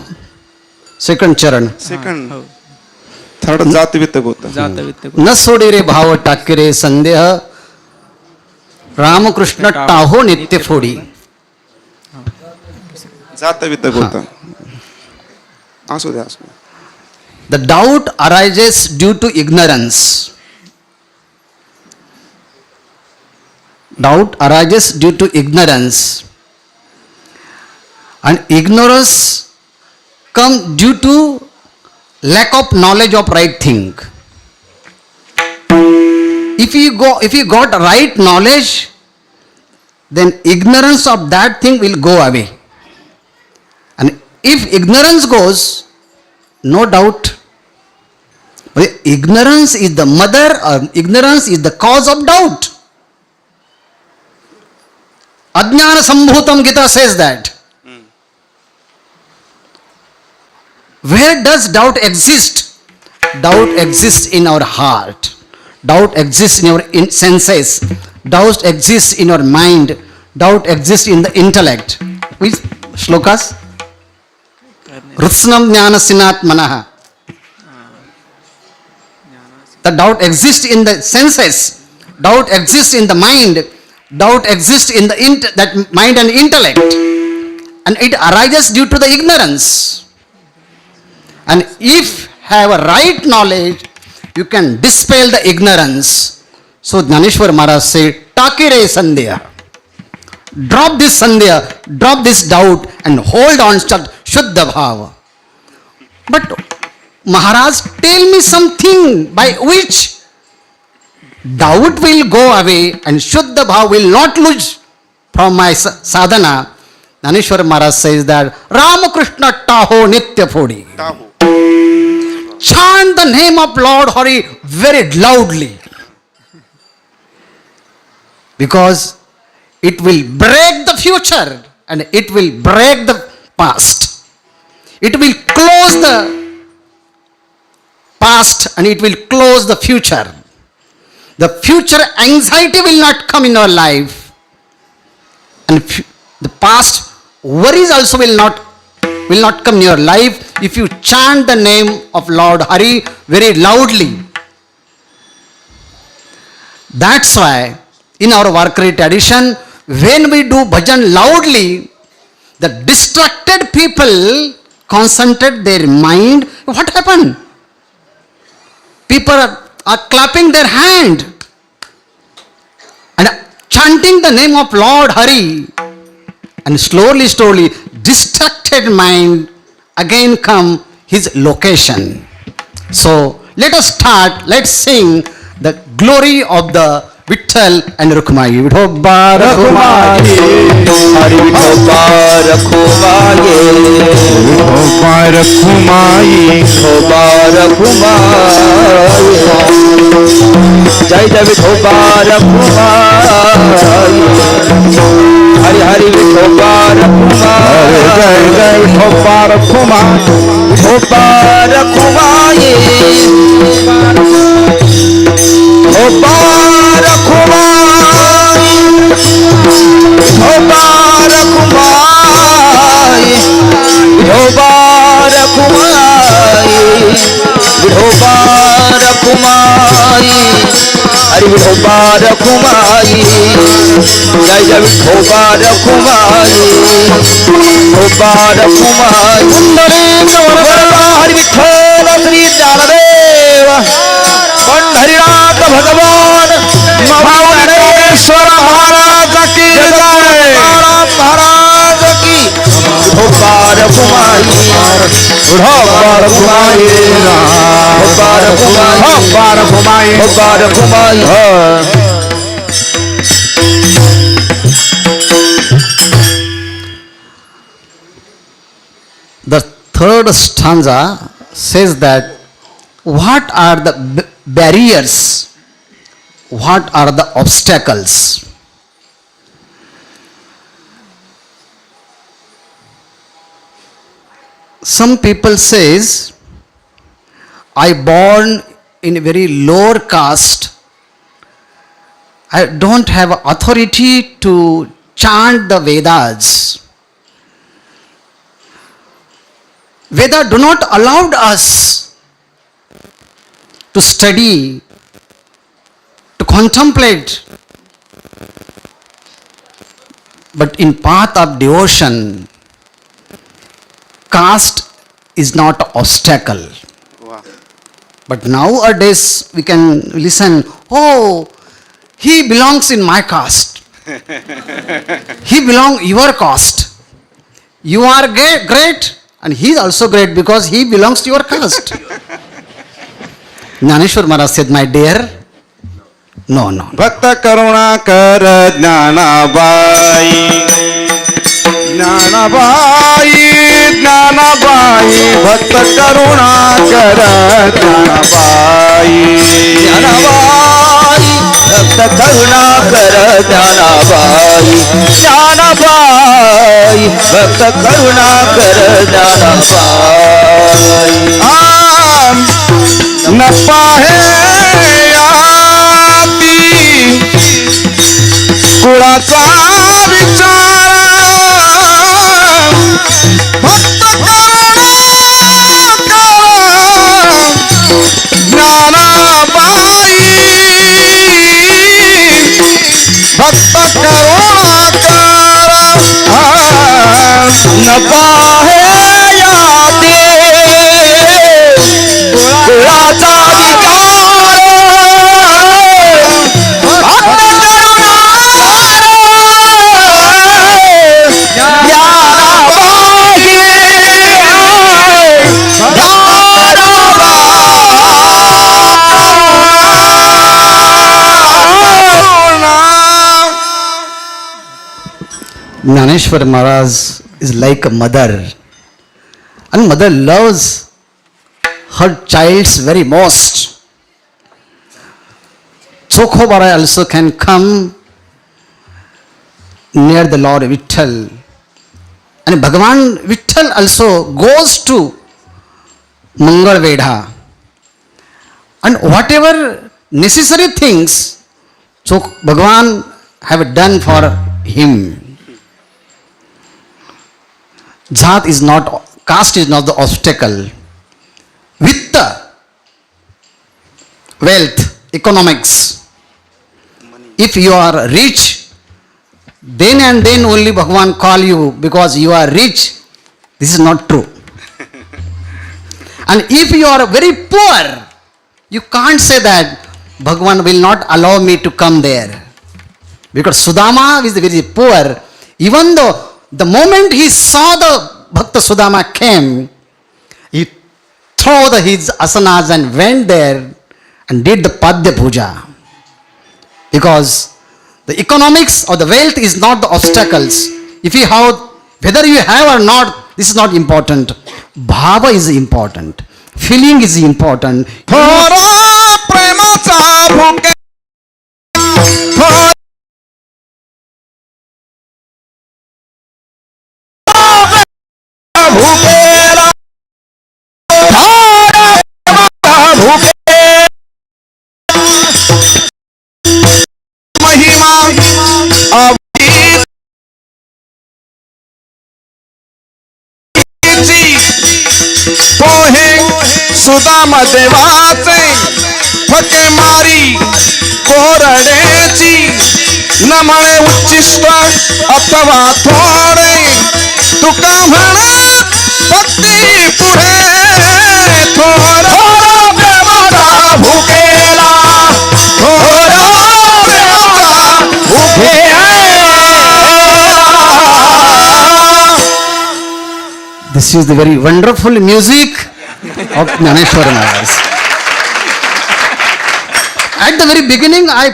Second charan. Second third जात वित्त गोत जात वित्त न सोडी रे भाव टाके रे संदेह रामकृष्ण टाहो नित्य फोडी. जात वित्त गोत असू द्या असू द्या. The doubt arises due to ignorance. Doubt arises due to ignorance. And ignorance come due to lack of knowledge of right thing. If you got right knowledge, then ignorance of that thing will go away. And if ignorance goes, no doubt, but ignorance is the mother, or ignorance is the cause of doubt. Ajnana Sambhutam Gita says that. Where does doubt exist? Doubt exists in our heart. Doubt exists in our senses. Doubt exists in our mind. Doubt exists in the intellect. Which shlokas? Rutsnam jnanasinat manaha. The doubt exists in the senses. Doubt exists in the mind. Doubt exists in the that mind and intellect. And it arises due to the ignorance. And if have a right knowledge, you can dispel the ignorance. So Jnaneshwar Maharaj said, Takire Sandhya. Drop this Sandhya, drop this doubt and hold on to Shuddha Bhava. But Maharaj, tell me something by which doubt will go away and Shuddha Bhava will not lose from my sadhana. Jnaneshwar Maharaj says that Ramakrishna Taho Nitya Phodi. Chant the name of Lord Hari very loudly. Because it will break the future and it will break the past. It will close the past and it will close the future. The future anxiety will not come in our life. And the past worries also will not come in your life if you chant the name of Lord Hari very loudly. That's why in our Warkari tradition, when we do bhajan loudly, the distracted people concentrate their mind. What happened? People are clapping their hand and chanting the name of Lord Hari, and slowly distracted mind again come his location. So let us start, let's sing the glory of the Vitthal and Rukmai. Vithoba Rukmai, Hari Vithoba Rukmai, Vithoba Rukmai, Vithoba Rukmai, Jai Jai Vithoba Rukmai, Hari Hari Vithoba Rukmai, Jai Jai Vithoba Rukmai, Vithoba Rukmai, Vithoba Hari Vithoba Rukmai, Jai Jai Vithoba Rukmai, Vithoba Rukmai, Hari Vitthal Sri Jnanadeva, Pandharinath Bhagavan, Mahaveshwar Maharaj ki Jai, Maharaj ki, Vithoba Rukmai, Vithoba Rukmai, Vithoba Rukmai, Vithoba Rukmai. the third stanza says that what are the barriers, what are the obstacles. Some people says, I born in a very lower caste, I don't have authority to chant the Vedas. Veda do not allow us to study, to contemplate. But in path of devotion, caste is not an obstacle. But nowadays we can listen, oh, he belongs in my caste. He belongs your caste. You are great and he is also great because he belongs to your caste. Jnaneshwar Maharaj said, my dear, no. भक्त करुणाकर ज्ञानाबाई ज्ञानाबाई ज्ञानाबाई भक्त करुणाकर ज्ञानाबाई ज्ञानाबाई भक्त करुणाकर ज्ञानाबाई ज्ञानाबाई भक्त करुणाकर ज्ञानाबाई न पाहे याती कुळाचा विचार भक्त ज्ञानाबाई भक्त करुणाकर न पाहे याती कुळाचा Jnaneshwar Maharaj is like a mother. And mother loves her child's very most. Chokhobarai also can come near the Lord Vitthal. And Bhagavan Vitthal also goes to Mangal Vedha. And whatever necessary things Bhagavan have done for him. Jat is not, caste is not the obstacle. With the wealth, economics, if you are rich, then and then only Bhagavan call you because you are rich. This is not true. And if you are very poor, you can't say that Bhagavan will not allow me to come there. Because Sudama is very poor. Even though the moment he saw the Bhakta Sudama came, he threw his asanas and went there and did the Padya Puja. Because the economics or the wealth is not the obstacles. If you have, whether you have or not, this is not important. Bhava is important. Feeling is important. थोरा प्रेमाचा भुके भुकेला महिमा पोहे सुदाम देवाचे फके मारी कोरडेची न म्हणे उच्चिष्ट अथवा थोडे तुका म्हणे भक्ती पुढे थोडा प्रेमाचा भुकेला थोडा प्रेमाचा भुकेला. This is the very wonderful music of Jnaneshwar Maharaj. At the very beginning, I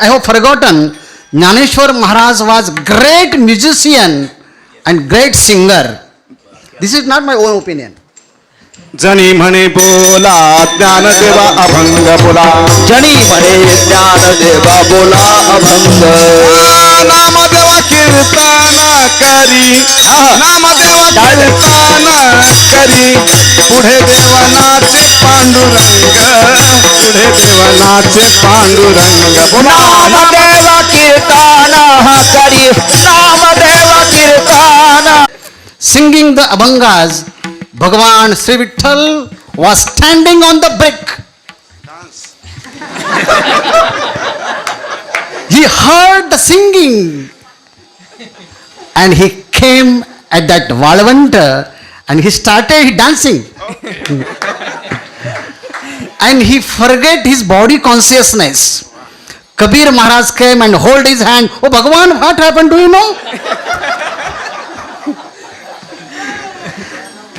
have forgotten, Jnaneshwar Maharaj was great musician and great singer. This is not my own opinion. जनी म्हणे बोला ज्ञानदेवा अभंग बोला जनी म्हणे ज्ञानदेवा बोला अभंग नामदेवा कीर्तन करी नामदेवा कीर्तन करी पुढे देवनाचे पांडुरंग पुढे देवनाचे पांडुरंग नामदेवा कीर्तन करी नामदेवा कीर्तन. Singing the Abhangas, Bhagavan Sri Vitthal was standing on the brick. He heard the singing and he came at that Valvanta and he started dancing. And he forget his body consciousness. Kabir Maharaj came and hold his hand. Oh Bhagwan, what happened? Do you know?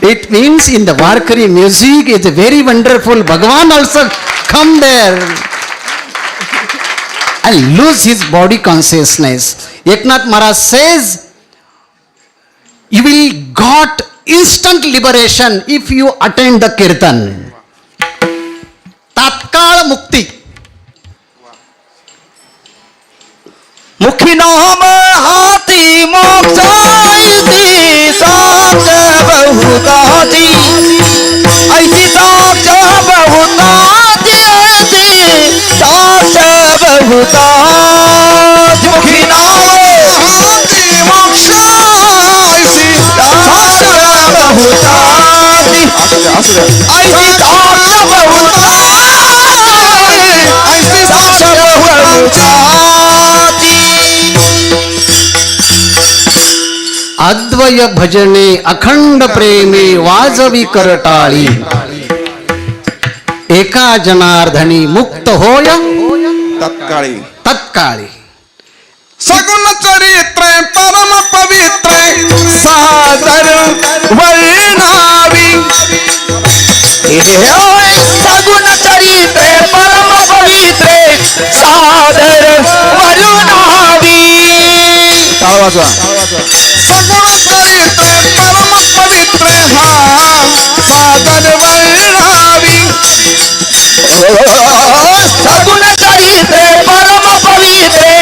It means in the Warkari music is very wonderful. Bhagwan also come there and lose his body consciousness. Eknath Maharaj says, you will got instant liberation if you attend the kirtan. Tatkal mukti. मुखी नाम हाथी मोक्षायती साक्ष बहुताती ऐसी साक्ष बहुताती ऐसी साक्ष बहुताती मुखी नाम हाथी मोक्षायती साक्ष बहुताती ऐसी साक्ष बहुताती ऐसी साक्ष बहुताती अद्वय भजने अखंड प्रेमे वाजवी करटाळी एका जनार्दनी मुक्त होय तत्काळी तत्काळी. सगुण चरित्रे परम पवित्रे सादर वर्णावी सगुण चरित्रे परम पवित्रे सादर वर्णावी टाळ वाजवा सगुण चरित्रे परम पवित्रे हा सादर वर्णावी सगुण चरित्रे परम पवित्रे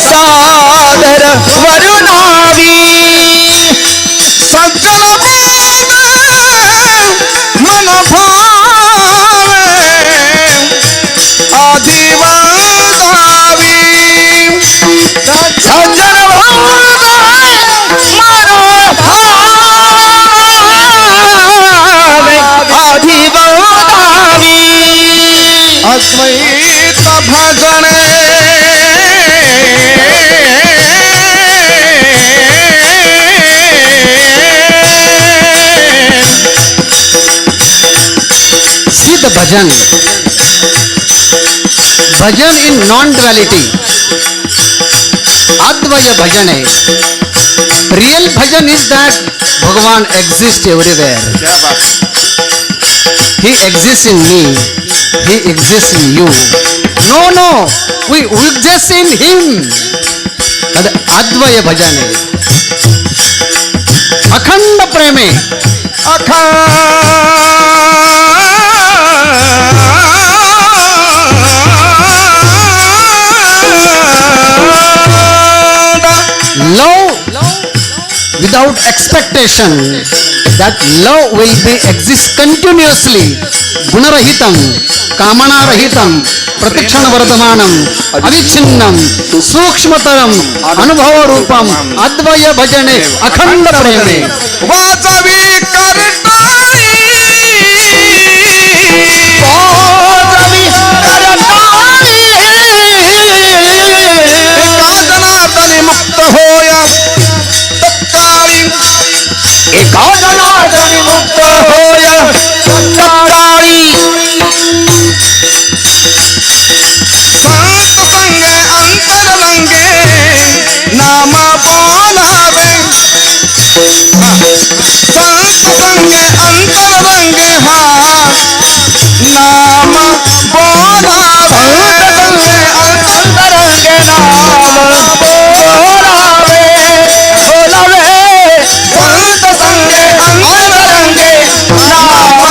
सादर वर्णावी सज्जन मन भावे आदिवादावी सज्जन अधिवादावी अद्वैत भजने See the bhajan. Bhajan in non-duality. Advaya bhajan hai. Real bhajan is that Bhagavan exists everywhere. क्या बात He exists in me. He exists in you. No. We exist in him. That Advaya bhajan hai. Akhanda preme. Love without expectation. That love will be exist continuously. Gunarahitam, Kamanarahitam, Pratikshana Vardhamanam, Avichinnam, Sukshmataram, Anubhava Rupam, Advaya Bhajane, Akhanda Preme. वाजवी करटाळी वाजवी करटाळी एका जनार्दनी मुक्त होय तत्काळी एका जनार्दनी मुक्त होय तत्काळी संत संगे अंतरंगे नाम बोलावे संत संगे अंतरंगे हा नाम बोलावे अंतरंगे नाम बोलावे बोलावे संत संगे अंतरंगे नाम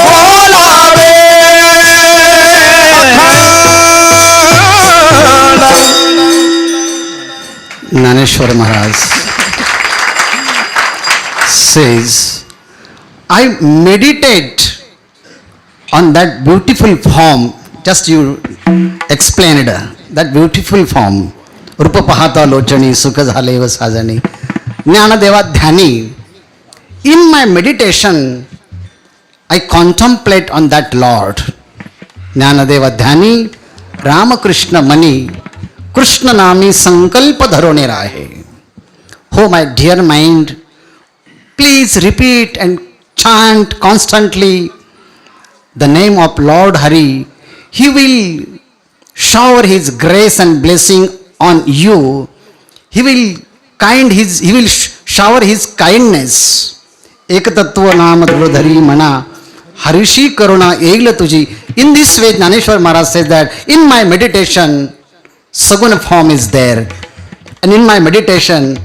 बोलावे Naneshwar Maharaj says, I meditate on that beautiful form, just you explained that beautiful form. Rupa pahata lochani sukha zhale va sajani jnana deva dhyani. In my meditation, I contemplate on that Lord. Dnyandev ध्यानी रामकृष्ण मनी कृष्ण नामी संकल्प धरोने राहे. Oh my dear mind, please repeat and chant constantly the name of Lord Hari. He will shower his grace and blessing on you. He will shower his kindness. एक तत्व नाम धरी म्हणा हरीशी करुणा येईल तुझी. In this way Jnaneshwar Maharaj says that in my meditation Saguna form is there, and in my meditation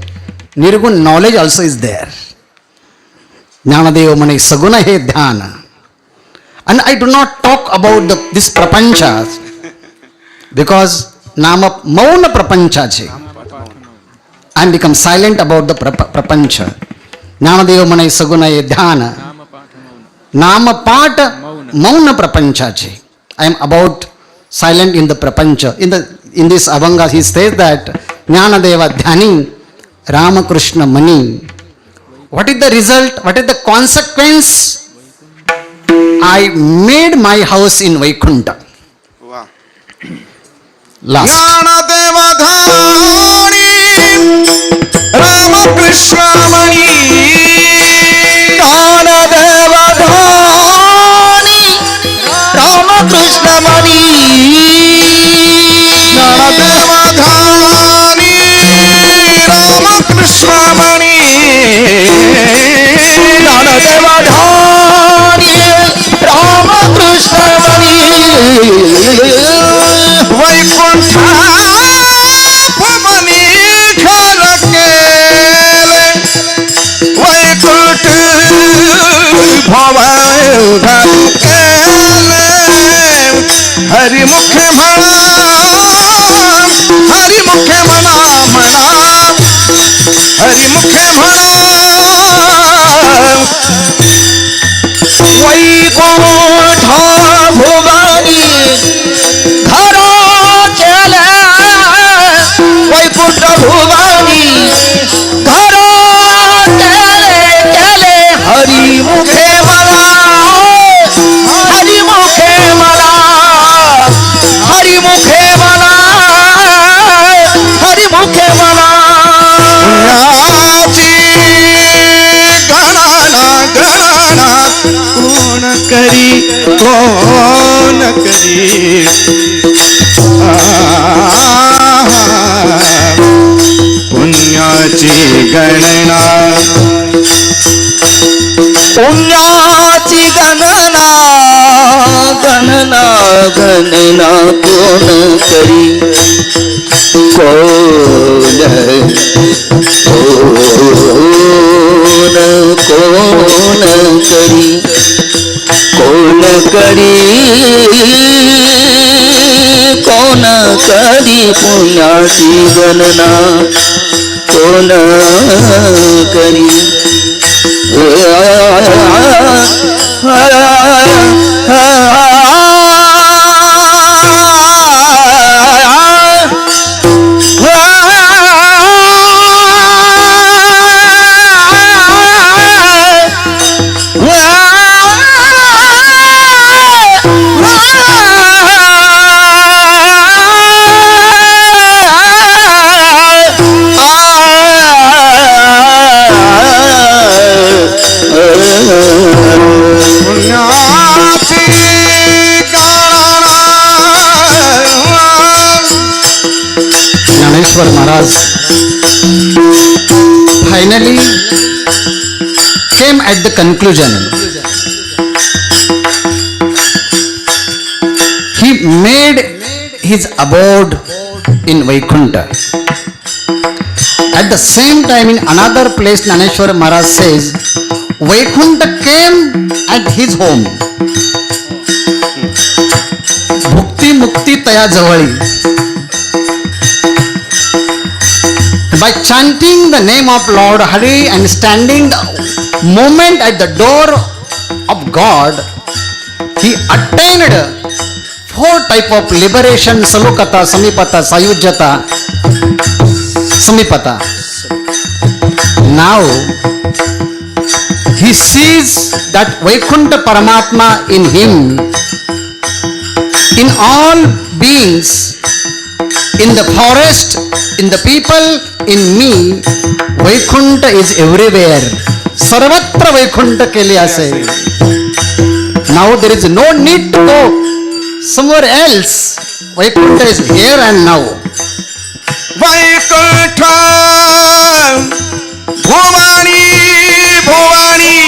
Nirgun knowledge also is there. Gyandev म्हणे सगुण हे ध्यान. And I do not talk about this prapancha because नाम मौन प्रपंचा छे. I am become silent about the prapancha. Gyandev म्हणे सगुण हे ध्यान, नाम पाठ मौन प्रपंचा छे. I am about silent in the prapancha. In this Abhanga he says that Jnanadeva Dhyani Ramakrishna Mani. What is the result? What is the consequence? I made my house in Vaikunta. वा. Last. Gyandev ध्यानी Ramkrishna money. Gyandev ध्यानी Ramkrishna money. Gyandev ध्यानी Ramkrishna money. Gyandev ध्यानी Ramkrishna money. Vaikuntha Bhavni घर केले. वैकुंठ भवन घर केले. हरिमुख म्हणा हरिमुख म्हणा म्हणा हरिमुख म्हणा. वैकुंठ भुवनी घर केले. वैकुंठ भुवनी घर केले. हरिमुखे मला हरिमुखे मला हरिमुखे मला हरिमुखे मला. कोण करी पुण्याची गणना. पुण्याची गणना गणना गणना कोण करी. कोण करी. कोण करी कोण करी पुण्याची गणना कोण करी. Jnaneshwar Maharaj finally came at the conclusion. He made his abode in Vaikunta. At the same time, in another place, Jnaneshwar Maharaj says, Vaikunta came at his home. Bhukti mukti taya javali. By chanting the name of Lord Hari and standing the moment at the door of God, he attained 4 types of liberation: salukata, samipata, sayujjata, samipata. Now he sees that Vaikunta Paramatma in him in all beings, in the forest, in the people, in me, Vaikuntha is everywhere. सर्वत्र वैकुंठ केले असे. Now there is no need to go somewhere else. Vaikuntha is here and now. Vaikuntha Bhuvani Bhuvani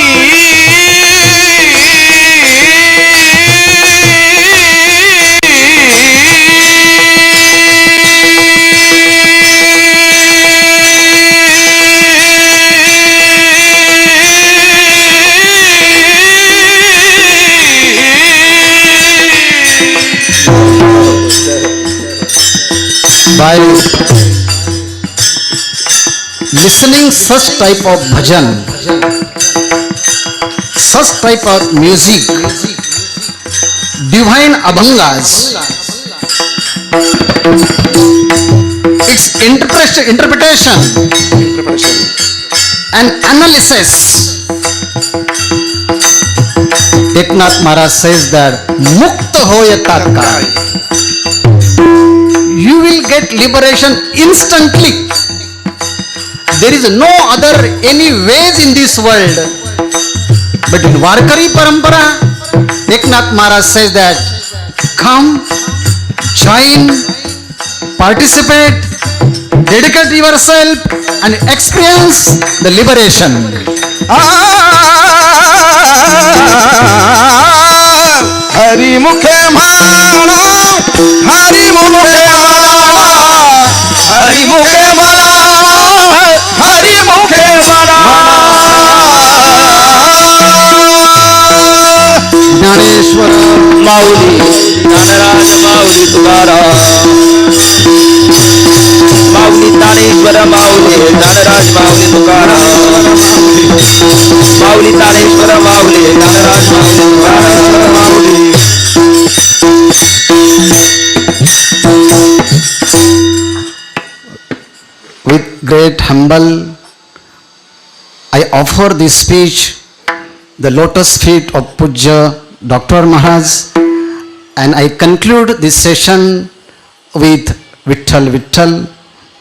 By listening such type of bhajan, such type of music, divine abhangas, its interpretation and analysis, Eknath Maharaj says that mukta hoya tatkal, you will get liberation instantly. There is no other any ways in this world. But in Varkari Parampara, Eknath Maharaj says that come, join, participate, dedicate yourself and experience the liberation. Hari मुखे माना हरि मुखे माना हरि मुखे माना हरि मुखे माना ज्ञानेश्वर माऊली ज्ञानराज माऊली तुकाराम माऊली ज्ञानेश्वर माऊली ज्ञानराज माऊली तुकाराम माऊली ज्ञानेश्वर माऊली ज्ञानराज माऊली Tukaram With great humble, I offer this speech, the lotus feet of Pujya Dr. Maharaj, and I conclude this session with Vitthal Vitthal.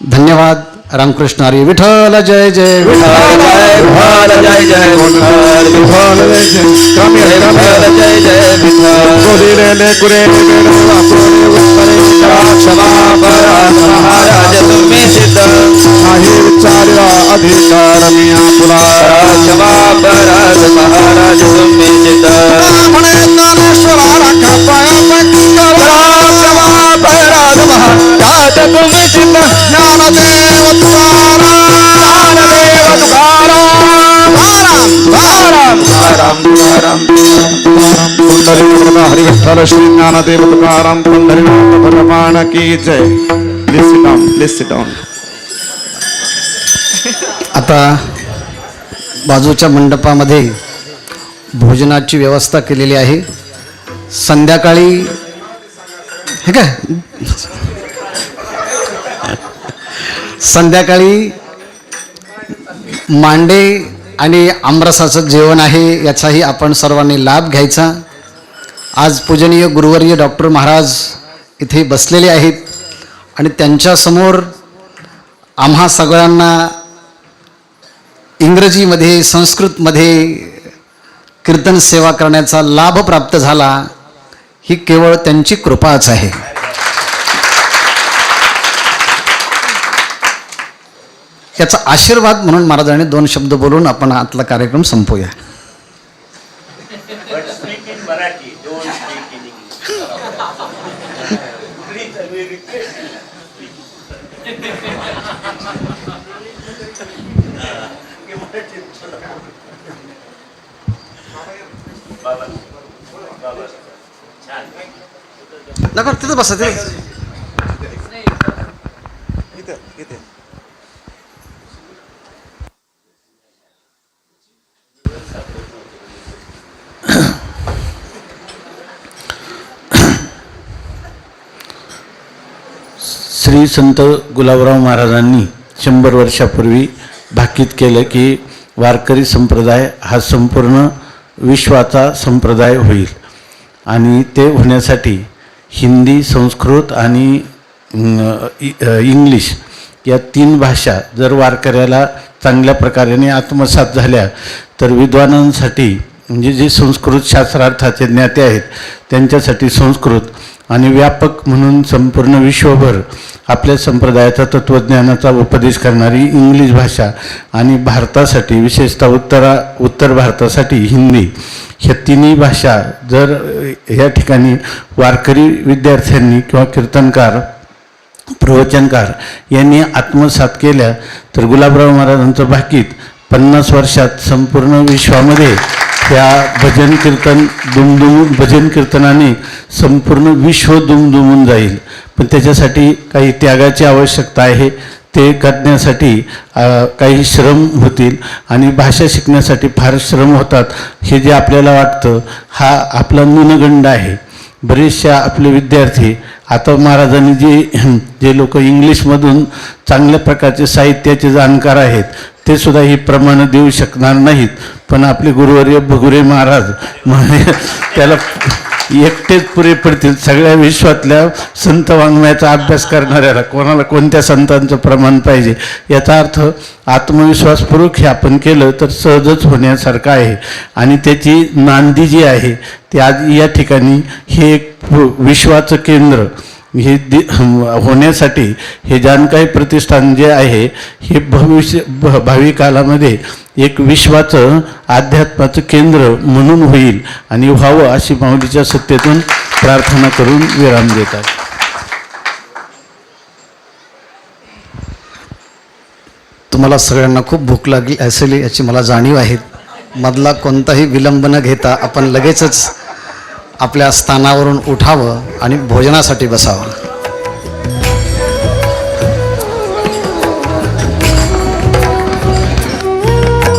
Dhanyavad. Ramkrishna Hari Vitthal Jai Jai Vitthal जय जय विठ्ठल विठ्ठल जय जय come here come here जय जय विठ्ठल गोरे ले गुरे क्षमा परात महाराज तुम्ही सिद्ध नाही विचारला अधिकार मिया तुला क्षमा परात महाराज तुम्ही सिद्ध म्हणे ज्ञानेश्वराला कापाया क्षमा परात महाराज तुम्ही सिद्ध ज्ञानदेव हरि विठ्ठल श्री ज्ञानदेव तुकाराम पंढरीनाथ भगवान की जय. Please sit down, please sit down. आता बाजूच्या मंडपामध्ये भोजनाची व्यवस्था केलेली आहे. संध्याकाळी हे काय संध्याकाळी मांडे आणि आमरसाचं जेवण आहे, याचाही आपण सर्वांनी लाभ घ्यायचा. आज पूजनीय गुरुवर्य डॉक्टर महाराज इथे बसलेले आहेत आणि त्यांच्यासमोर आम्हा सगळ्यांना इंग्रजीमध्ये संस्कृतमध्ये कीर्तन सेवा करण्याचा लाभ प्राप्त झाला. ही केवळ त्यांची कृपाच आहे. याचा आशीर्वाद म्हणून महाराजांनी 2 शब्द बोलून आपण आतला कार्यक्रम संपवूया. नका तिथं बसा तिथं. श्री संत गुलाबराव महाराजांनी 100 वर्षापूर्वी भाकीत केलं की वारकरी संप्रदाय हा संपूर्ण विश्वाचा संप्रदाय होईल आणि ते होण्यासाठी हिंदी, संस्कृत आणि इंग्लिश या 3 भाषा जर वारकऱ्याला चांगल्या प्रकारे आत्मसात झाल्या तर विद्वानांसाठी म्हणजे जे संस्कृत शास्त्रार्थाचे ज्ञाते आहेत त्यांच्यासाठी संस्कृत आणि व्यापक म्हणून संपूर्ण विश्वभर आपल्या संप्रदायाचा तत्त्वज्ञानाचा उपदेश करणारी इंग्लिश भाषा आणि भारतासाठी विशेषतः उत्तर भारतासाठी हिंदी ह्या 3ही भाषा जर या ठिकाणी वारकरी विद्यार्थ्यांनी किंवा कीर्तनकार प्रवचनकार यांनी आत्मसात केल्या तर गुलाबराव महाराजांचं भाकीत 50 वर्षात संपूर्ण विश्वामध्ये त्या भजन कीर्तनाने संपूर्ण विश्व दुमदुमून जाईल. पण त्याच्यासाठी काही त्यागाची आवश्यकता आहे. ते करण्यासाठी काही श्रम होतील आणि भाषा शिकण्यासाठी फार श्रम होतात. हे जे आपल्याला वाटतं हा आपला न्यूनगंड आहे. बरेचसे आपले विद्यार्थी आता महाराजांनी जे लोक इंग्लिशमधून चांगल्या प्रकारचे साहित्याचे जाणकार आहेत ते सुद्धा ही प्रमाणं देऊ शकणार नाहीत. पण आपले गुरुवर्य भगुरे महाराज म्हणजे त्याला एकटेच पुरे पडतील. सगळ्या विश्वातल्या संत वाङ्मयाचा अभ्यास करणाऱ्याला कोणाला कोणत्या संतांचं प्रमाण पाहिजे याचा अर्थ आत्मविश्वासपूर्वक हे आपण केलं तर सहजच होण्यासारखं आहे. आणि त्याची नांदी जी आहे ती आज या ठिकाणी हे एक विश्वाचं केंद्र हे होण्यासाठी हे जानकाई प्रतिष्ठान जे आहे हे भावी कालामध्ये एक विश्वाचं अध्यात्माचं केंद्र म्हणून होईल आणि व्हावं अशी माऊलीच्या सत्तेतून प्रार्थना करून विराम देतात. तुम्हाला सगळ्यांना खूप भूक लागली असेल याची मला जाणीव आहे. मधला कोणताही विलंब न घेता आपण लगेचच आपल्या स्थानावरून उठावं आणि भोजनासाठी बसावं.